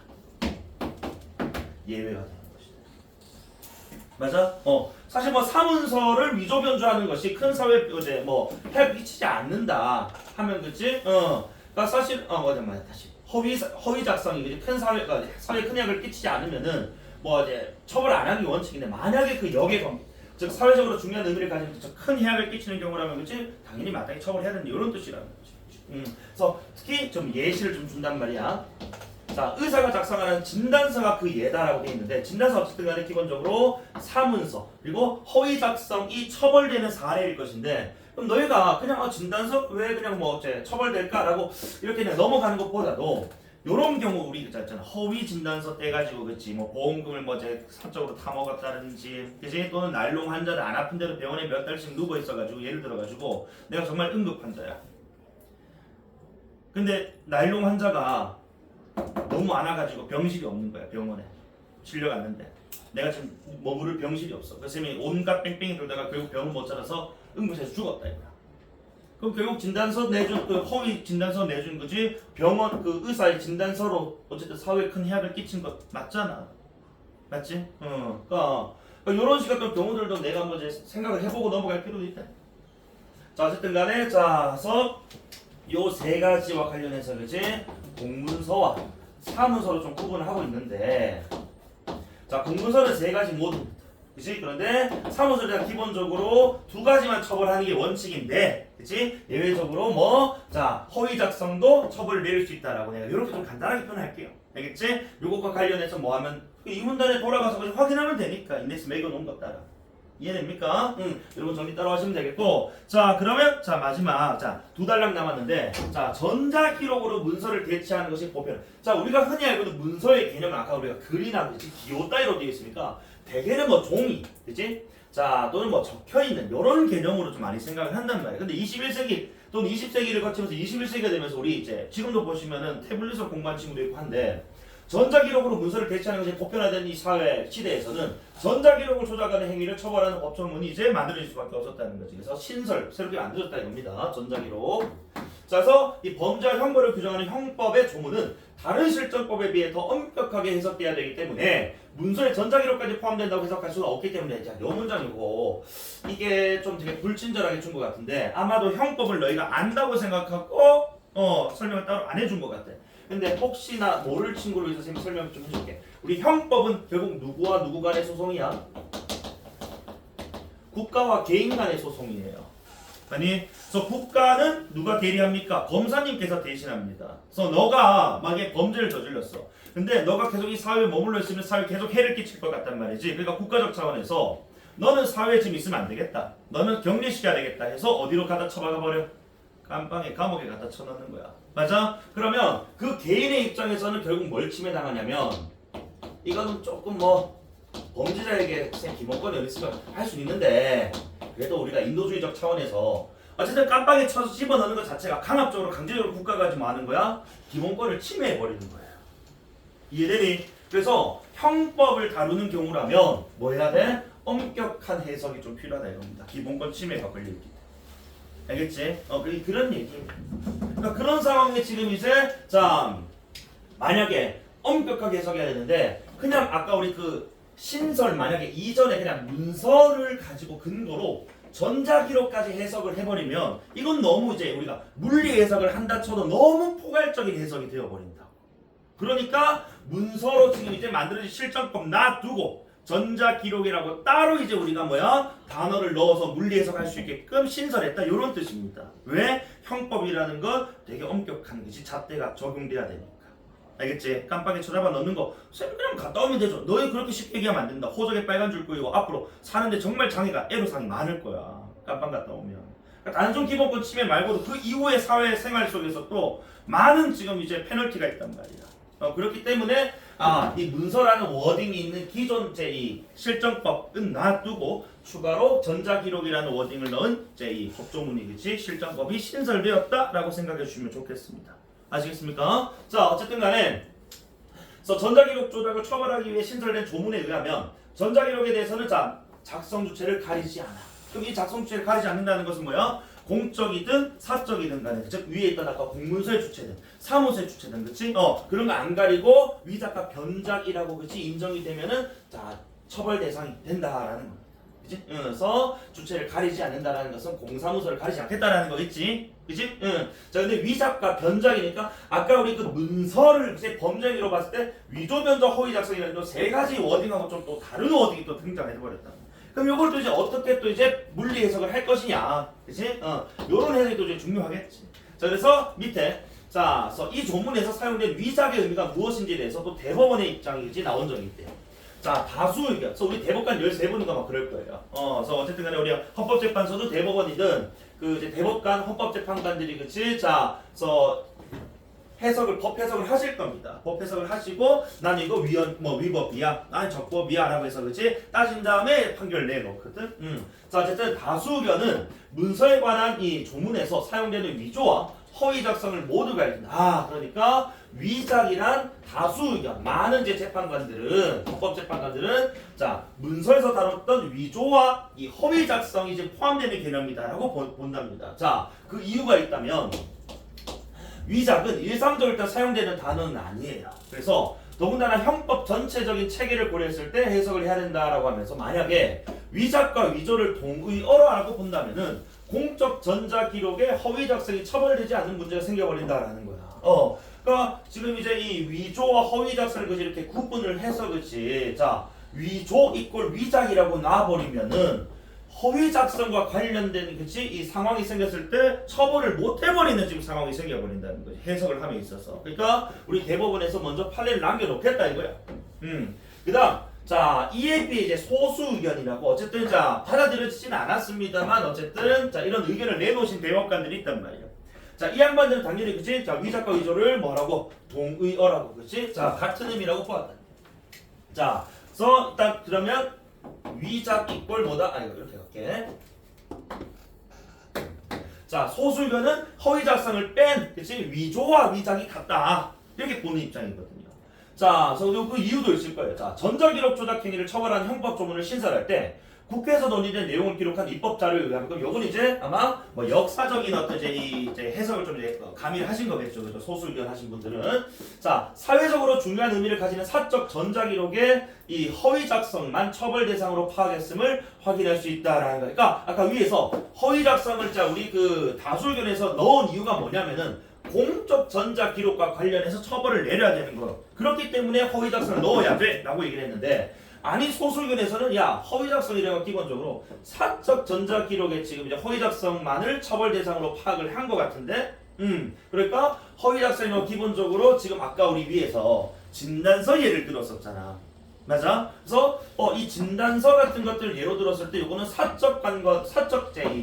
예외가 되는 것이다. 맞아? 사실 뭐 사문서를 위조 변조하는 것이 큰 사회 뭐 해악 끼치지 않는다 하면 그치? 그러니까 사실 다시 허위 작성이 그지 큰 사회에 큰 해악을 끼치지 않으면은 뭐 이제 처벌 안 하기 원칙인데 만약에 그 역의 즉 사회적으로 중요한 의미를 가진 큰 해악을 끼치는 경우라면 그치 당연히 마땅히 처벌해야 된다 이런 뜻이라는 거지. 그래서 특히 좀 예시를 좀 준단 말이야. 자, 의사가 작성하는 진단서가 그 예다라고 되어 있는데 진단서 어쨌든 간에 기본적으로 사문서 그리고 허위 작성이 처벌되는 사례일 것인데 그럼 너희가 그냥 진단서 왜 그냥 뭐 어째 처벌될까라고 이렇게 그냥 넘어가는 것보다도 요런 경우 우리 있잖아 허위 진단서 떼가지고 그치 뭐 보험금을 뭐 이제 사적으로 타먹었다든지 그치 또는 날롱 환자를 안 아픈 대로 병원에 몇 달씩 누워 있어가지고 예를 들어가지고 내가 정말 응급 환자야. 근데 날롱 환자가 너무 안 와가지고 병실이 없는 거야 병원에 진료 갔는데 내가 지금 머무를 병실이 없어. 그 쌤이 온갖 뺑뺑이 돌다가 결국 병원 못 찾아서 응급실에서 죽었다 이거야. 그럼 결국 진단서 내준 그 허위 진단서 내준 거지 병원 그 의사의 진단서로 어쨌든 사회에 큰 해악을 끼친 것 맞잖아. 맞지? 그러니까 이런 식의 경우들도 내가 한번 이제 생각을 해보고 넘어갈 필요도 있다. 자 어쨌든 간에 자 그래서 요 세 가지와 관련해서 그지 공문서와 사문서로 좀 구분을 하고 있는데 자 공문서는 세 가지 모두 그치? 그런데 사무소는 기본적으로 두 가지만 처벌하는 게 원칙인데 그치? 예외적으로 뭐 자 허위 작성도 처벌을 내릴 수 있다라고 내가 이렇게 좀 간단하게 표현할게요. 알겠지? 요것과 관련해서 뭐 하면 이 문단에 돌아가서 그냥 확인하면 되니까 인덱스 매겨놓은 것 따라 이해됩니까? 여러분 정리 따라 하시면 되겠고 자 그러면 자 마지막 자 두 달락 남았는데 자 전자기록으로 문서를 대체하는 것이 보편. 자 우리가 흔히 알고 있는 문서의 개념은 아까 우리가 글이나 그치? 기호 따위로 되어 있으니까 대개는 뭐 종이, 그치? 자, 또는 뭐 적혀있는 이런 개념으로 좀 많이 생각을 한단 말이에요. 근데 21세기 또는 20세기를 거치면서 21세기가 되면서 우리 이제 지금도 보시면은 태블릿을 공부한 친구도 있고 한데 전자기록으로 문서를 대체하는 것이 보편화된 이 사회 시대에서는 전자기록을 조작하는 행위를 처벌하는 법조문이 이제 만들어질 수밖에 없었다는 거지. 그래서 신설, 새롭게 만들어졌다 이겁니다. 전자기록. 자, 그래서 이 범죄와 형벌을 규정하는 형법의 조문은 다른 실정법에 비해 더 엄격하게 해석돼야 되기 때문에 문서에 전자기록까지 포함된다고 해석할 수는 없기 때문에 자, 요 문장이고 이게 좀 되게 불친절하게 준 것 같은데 아마도 형법을 너희가 안다고 생각하고 설명을 따로 안 해준 것 같아. 근데 혹시나 모를 친구를 위해서 선생님이 설명 좀 해줄게. 우리 형법은 결국 누구와 누구 간의 소송이야? 국가와 개인 간의 소송이에요. 아니, 그래서 국가는 누가 대리합니까? 검사님께서 대신합니다. 그래서 너가 만약에 범죄를 저질렀어. 근데 너가 계속 이 사회에 머물러 있으면 사회에 계속 해를 끼칠 것 같단 말이지. 그러니까 국가적 차원에서 너는 사회에 지금 있으면 안 되겠다. 너는 격리시켜야 되겠다 해서 어디로 갖다 처박아 버려? 깜빵에 감옥에 갖다 쳐넣는 거야. 맞아? 그러면 그 개인의 입장에서는 결국 뭘 침해당하냐면 이거는 조금 뭐 범죄자에게 기본권이 어디 있으면 할 수 있는데 그래도 우리가 인도주의적 차원에서 어쨌든 깜빵에 쳐서 집어넣는 것 자체가 강압적으로 강제적으로 국가가 좀 하는 거야. 기본권을 침해해버리는 거야. 이해되니? 그래서 형법을 다루는 경우라면 뭐 해야 돼? 엄격한 해석이 좀 필요하다 이겁니다. 기본권 침해가 걸려있기 때문에. 알겠지? 그런 얘기예요. 그러니까 그런 상황에 지금 이제 자 만약에 엄격하게 해석해야 되는데 그냥 아까 우리 그 신설 만약에 이전에 그냥 문서를 가지고 근거로 전자기록까지 해석을 해버리면 이건 너무 이제 우리가 물리 해석을 한다 쳐도 너무 포괄적인 해석이 되어버린다. 그러니까 문서로 지금 이제 만들어진 실정법 놔두고 전자기록이라고 따로 이제 우리가 뭐야 단어를 넣어서 물리 해석할 수 있게끔 신설했다 이런 뜻입니다. 왜? 형법이라는 건 되게 엄격한 것이 잣대가 적용돼야 되니까. 알겠지? 깜빡이 쳐다봐 넣는 거 쌤 그냥 갔다 오면 되죠. 너희 그렇게 쉽게 얘기하면 안 된다. 호적에 빨간 줄 끄이고 앞으로 사는데 정말 장애가 애로사항이 많을 거야. 깜빡 갔다 오면. 그러니까 단순 기본권 침해 말고도 그 이후의 사회생활 속에서 또 많은 지금 이제 페널티가 있단 말이야. 그렇기 때문에 이 문서라는 워딩이 있는 기존 제2 실정법은 놔두고 추가로 전자기록이라는 워딩을 넣은 제2 법조문이겠지 실정법이 신설되었다라고 생각해 주시면 좋겠습니다. 아시겠습니까? 자 어쨌든 간에 그래서 전자기록 조작을 처벌하기 위해 신설된 조문에 의하면 전자기록에 대해서는 자 작성 주체를 가리지 않아. 그럼 이 작성 주체를 가리지 않는다는 것은 뭐야? 공적이든 사적이든 간에 즉 위에 있던 아까 공문서의 주체든 사무소의 주체든 그치? 그런 거 안 가리고 위작과 변작이라고 그치? 인정이 되면은 자 처벌 대상이 된다라는 거. 그치? 그래서 주체를 가리지 않는다라는 것은 공사무소를 가리지 않겠다라는 거겠지? 그치? 자 근데 위작과 변작이니까 아까 우리 그 문서를 이제 범죄행위로 봤을 때 위조 변조 허위 작성이라는 세 가지 워딩하고 좀 또 다른 워딩이 또 등장해 버렸다. 그럼 요걸 또 이제 어떻게 또 이제 물리 해석을 할 것이냐, 그치? 요런 해석이 또 이제 중요하겠지. 자, 그래서 밑에 자, 그래서 이 조문에서 사용된 위작의 의미가 무엇인지에 대해서 또 대법원의 입장이 나온 적이 있대요. 자, 다수 의견. 그래서 우리 대법관 13분인가 막 그럴 거예요. 그래서 어쨌든 간에 우리 헌법재판소도 대법원이든 그 이제 대법관, 헌법재판관들이 그치? 자, 그래서 법 해석을 하실 겁니다. 법 해석을 하시고 난 이거 위법이야, 난 적법이야라고 해서 그치? 따진 다음에 판결 내놓거든. 자, 어쨌든 다수 의견은 문서에 관한 이 조문에서 사용되는 위조와 허위 작성을 모두 가리킨다. 그러니까 위작이란 다수 의견, 많은 이제 재판관들은, 헌법 재판관들은 자, 문서에서 다뤘던 위조와 이 허위 작성이 이제 포함되는 개념이다라고 본답니다. 자, 그 이유가 있다면 위작은 일상적으로 사용되는 단어는 아니에요. 그래서 더군다나 형법 전체적인 체계를 고려했을 때 해석을 해야 된다라고 하면서 만약에 위작과 위조를 동의어라고 본다면은 공적 전자 기록에 허위 작성이 처벌되지 않는 문제가 생겨버린다라는 거야. 그러니까 지금 이제 이 위조와 허위 작성을 그치 이렇게 구분을 해서 그치. 자, 위조 이꼴 위작이라고 놔버리면은 허위 작성과 관련된 그치 이 상황이 생겼을 때 처벌을 못 해버리는 지금 상황이 생겨버린다는 거지. 해석을 함에 있어서. 그러니까 우리 대법원에서 먼저 판례를 남겨놓겠다 이거야. 그다음 자, 이에 비해 이제 소수 의견이라고 어쨌든 자 받아들여지진 않았습니다만 어쨌든 자 이런 의견을 내놓으신 대법관들이 있단 말이에요. 자, 이 양반들은 당연히 그치 자 위작과 위조를 뭐라고 동의어라고 그치 자 같은 의미라고 보았다. 자, 그래서 일단 그러면 위작 이꼴 뭐다? 이렇게 갈게. 자, 소수 의견은 허위 작성을 뺀 그치 위조와 위작이 같다 이렇게 보는 입장이거든요. 자, 그래서 그 이유도 있을 거예요. 자, 전자기록 조작 행위를 처벌하는 형법 조문을 신설할 때 국회에서 논의된 내용을 기록한 입법 자료에 의하면 그럼 요건 이제 아마 뭐 역사적인 어떤 이제 해석을 좀 이제 가미를 하신 거겠죠. 그죠? 소수 의견 하신 분들은 자, 사회적으로 중요한 의미를 가지는 사적 전자기록의 이 허위 작성만 처벌 대상으로 파악했음을 확인할 수 있다라는 거예요. 그러니까 아까 위에서 허위 작성을 자 우리 그 다수 의견에서 넣은 이유가 뭐냐면은 공적 전자 기록과 관련해서 처벌을 내려야 되는 거. 그렇기 때문에 허위 작성을 넣어야 돼라고 얘기를 했는데 아니 소수 의견에서는 야 허위 작성이라고 기본적으로 사적 전자 기록에 지금 이제 허위 작성만을 처벌 대상으로 파악을 한 것 같은데 그러니까 허위 작성이면 기본적으로 지금 아까 우리 위에서 진단서 예를 들었었잖아. 맞아? 그래서 이 진단서 같은 것들을 예로 들었을 때 이거는 사적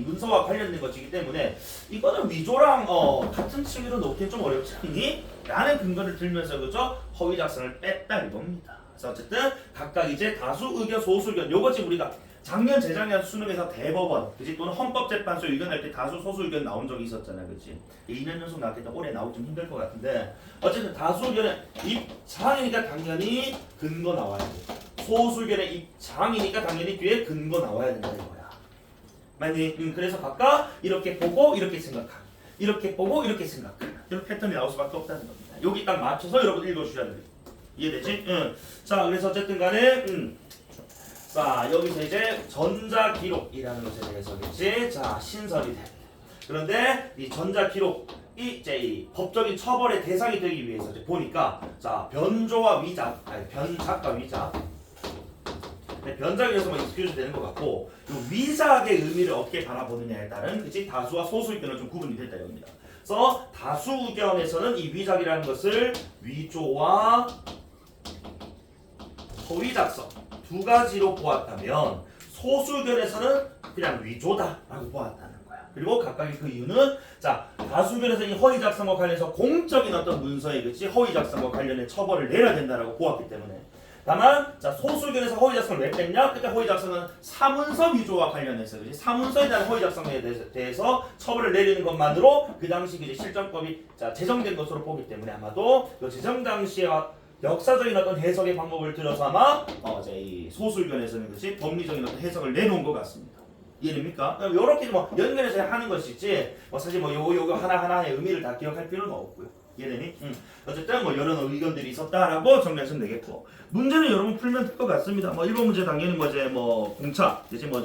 문서와 관련된 것이기 때문에 이거는 위조랑 같은 층위로 놓기는 좀 어렵지 않니? 라는 근거를 들면서 그죠? 허위 작성을 뺐다 이겁니다. 그래서 어쨌든 각각 이제 다수 의견, 소수 의견 요거 지금 우리가 작년 재작년 수능에서 대법원 그치 또는 헌법재판소 의견할 때 다수 소수 의견 나온 적이 있었잖아. 그치 2년 연속 나왔겠다. 올해 나오기 좀 힘들 것 같은데 어쨌든 다수 의견의 입장이니까 당연히 근거 나와야 돼. 소수 의견의 입장이니까 당연히 뒤에 근거 나와야 된다 이거야. 맞니? 그래서 각각 이렇게 보고 이렇게 생각하고 이렇게 보고 이렇게 생각하고 이런 패턴이 나올 수밖에 없다는 겁니다. 여기 딱 맞춰서 여러분 읽어주셔야 돼요. 이해되지? 자, 그래서 어쨌든 간에 자, 여기서 이제 전자기록이라는 것에 대해서 그치? 자, 신설이 됩니다. 그런데 이 전자기록이 이제 이 법적인 처벌의 대상이 되기 위해서 이제 보니까 자, 변조와 위작, 변작과 위작. 변작에서 뭐 익스큐즈 되는 것 같고 이 위작의 의미를 어떻게 바라보느냐에 따른 그치? 다수와 소수 의견은 좀 구분이 됐다 이겁니다. 그래서 다수 의견에서는 이 위작이라는 것을 위조와 허위 작성 두 가지로 보았다면 소수 의견에서는 그냥 위조다라고 보았다는 거야. 그리고 각각의 그 이유는 자 다수 의견에서 이 허위 작성과 관련해서 공적인 어떤 문서에 그치 허위 작성과 관련해 처벌을 내려야 된다라고 보았기 때문에 다만 자 소수 의견에서 허위 작성을 왜 뺐냐? 그때 허위 작성은 사문서 위조와 관련해서 그치 사문서에 대한 허위 작성에 대해서 처벌을 내리는 것만으로 그 당시 이제 실정법이 자 제정된 것으로 보기 때문에 아마도 그 제정 당시와 역사적인 어떤 해석의 방법을 들어서 아마 이제 이 소수 의견에서는 그렇지 법리적인 어떤 해석을 내놓은 것 같습니다. 이해됩니까? 이렇게 뭐 연결해서 하는 것이지 뭐 사실 뭐 요거 하나하나의 의미를 다 기억할 필요는 없고요. 이해되니? 어쨌든 뭐 여러 의견들이 있었다라고 정리하시면 되겠고 문제는 여러분 풀면 될 것 같습니다. 뭐 1번 문제 당연히 뭐 이제 뭐 공차 이제 뭐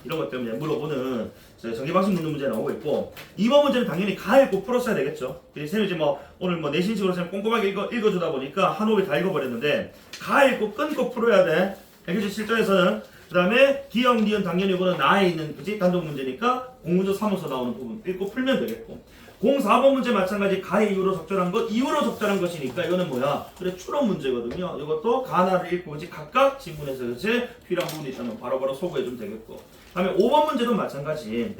이런 것 때문에 물어보는 정기방식 묻는 문제 나오고 있고 2번 문제는 당연히 가읽고 풀었어야 되겠죠. 그래서 이제 뭐 오늘 뭐 내신식으로 꼼꼼하게 읽어주다 보니까 한 호흡에 다 읽어버렸는데 가읽고 끊고 풀어야 돼. 그래서 실전에서는 그 다음에 기억, 니은, 당연히 이거는 나에 있는 그지 단독 문제니까 공문서 3호서 나오는 부분 읽고 풀면 되겠고 04번 문제 마찬가지 가의 이유로 적절한 것 이유로 적절한 것이니까 이거는 뭐야 그래 추론 문제거든요. 이것도 가나를 읽고 그지 각각 지문에서 그지 필요한 부분이 있다면 바로바로 소구해주면 되겠고 그 다음에 5번 문제도 마찬가지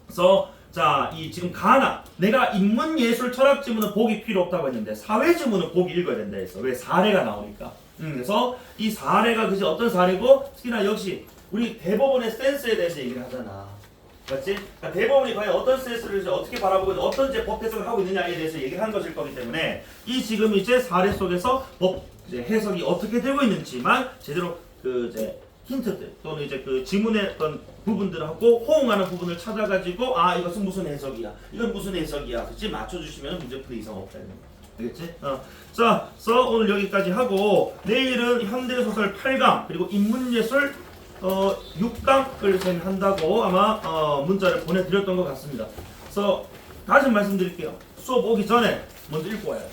그래서 자, 이 지금 가나 내가 인문 예술 철학 지문은 보기 필요 없다고 했는데 사회 지문은 보기 읽어야 된다 했어. 왜 사례가 나오니까. 그래서 이 사례가 그지 어떤 사례고 특히나 역시 우리 대법원의 센스에 대해서 얘기를 하잖아. 맞지? 그러니까 대법원이 과연 어떤 센스를 어떻게 바라보고 어떤 이제 법 해석을 하고 있느냐에 대해서 얘기를 한 것일 거기 때문에 이 지금 이제 사례 속에서 법 이제 해석이 어떻게 되고 있는지만 제대로 그 이제 힌트들 또는 이제 그 지문의 어떤 부분들하고 호응하는 부분을 찾아가지고 아 이것은 무슨 해석이야 이건 무슨 해석이야 그치 맞춰주시면 문제풀이 이상 없다 알겠지? 자, 그래서 오늘 여기까지 하고 내일은 현대소설 8강 그리고 인문예술 6강을 한다고 아마 문자를 보내드렸던 것 같습니다. 그래서 다시 말씀드릴게요. 수업 오기 전에 먼저 읽고 와야 돼.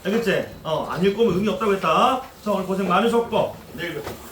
알겠지? 안 읽고 오면 의미 없다고 했다. 자 오늘 고생 많으셨고 내일 뵙겠습니다.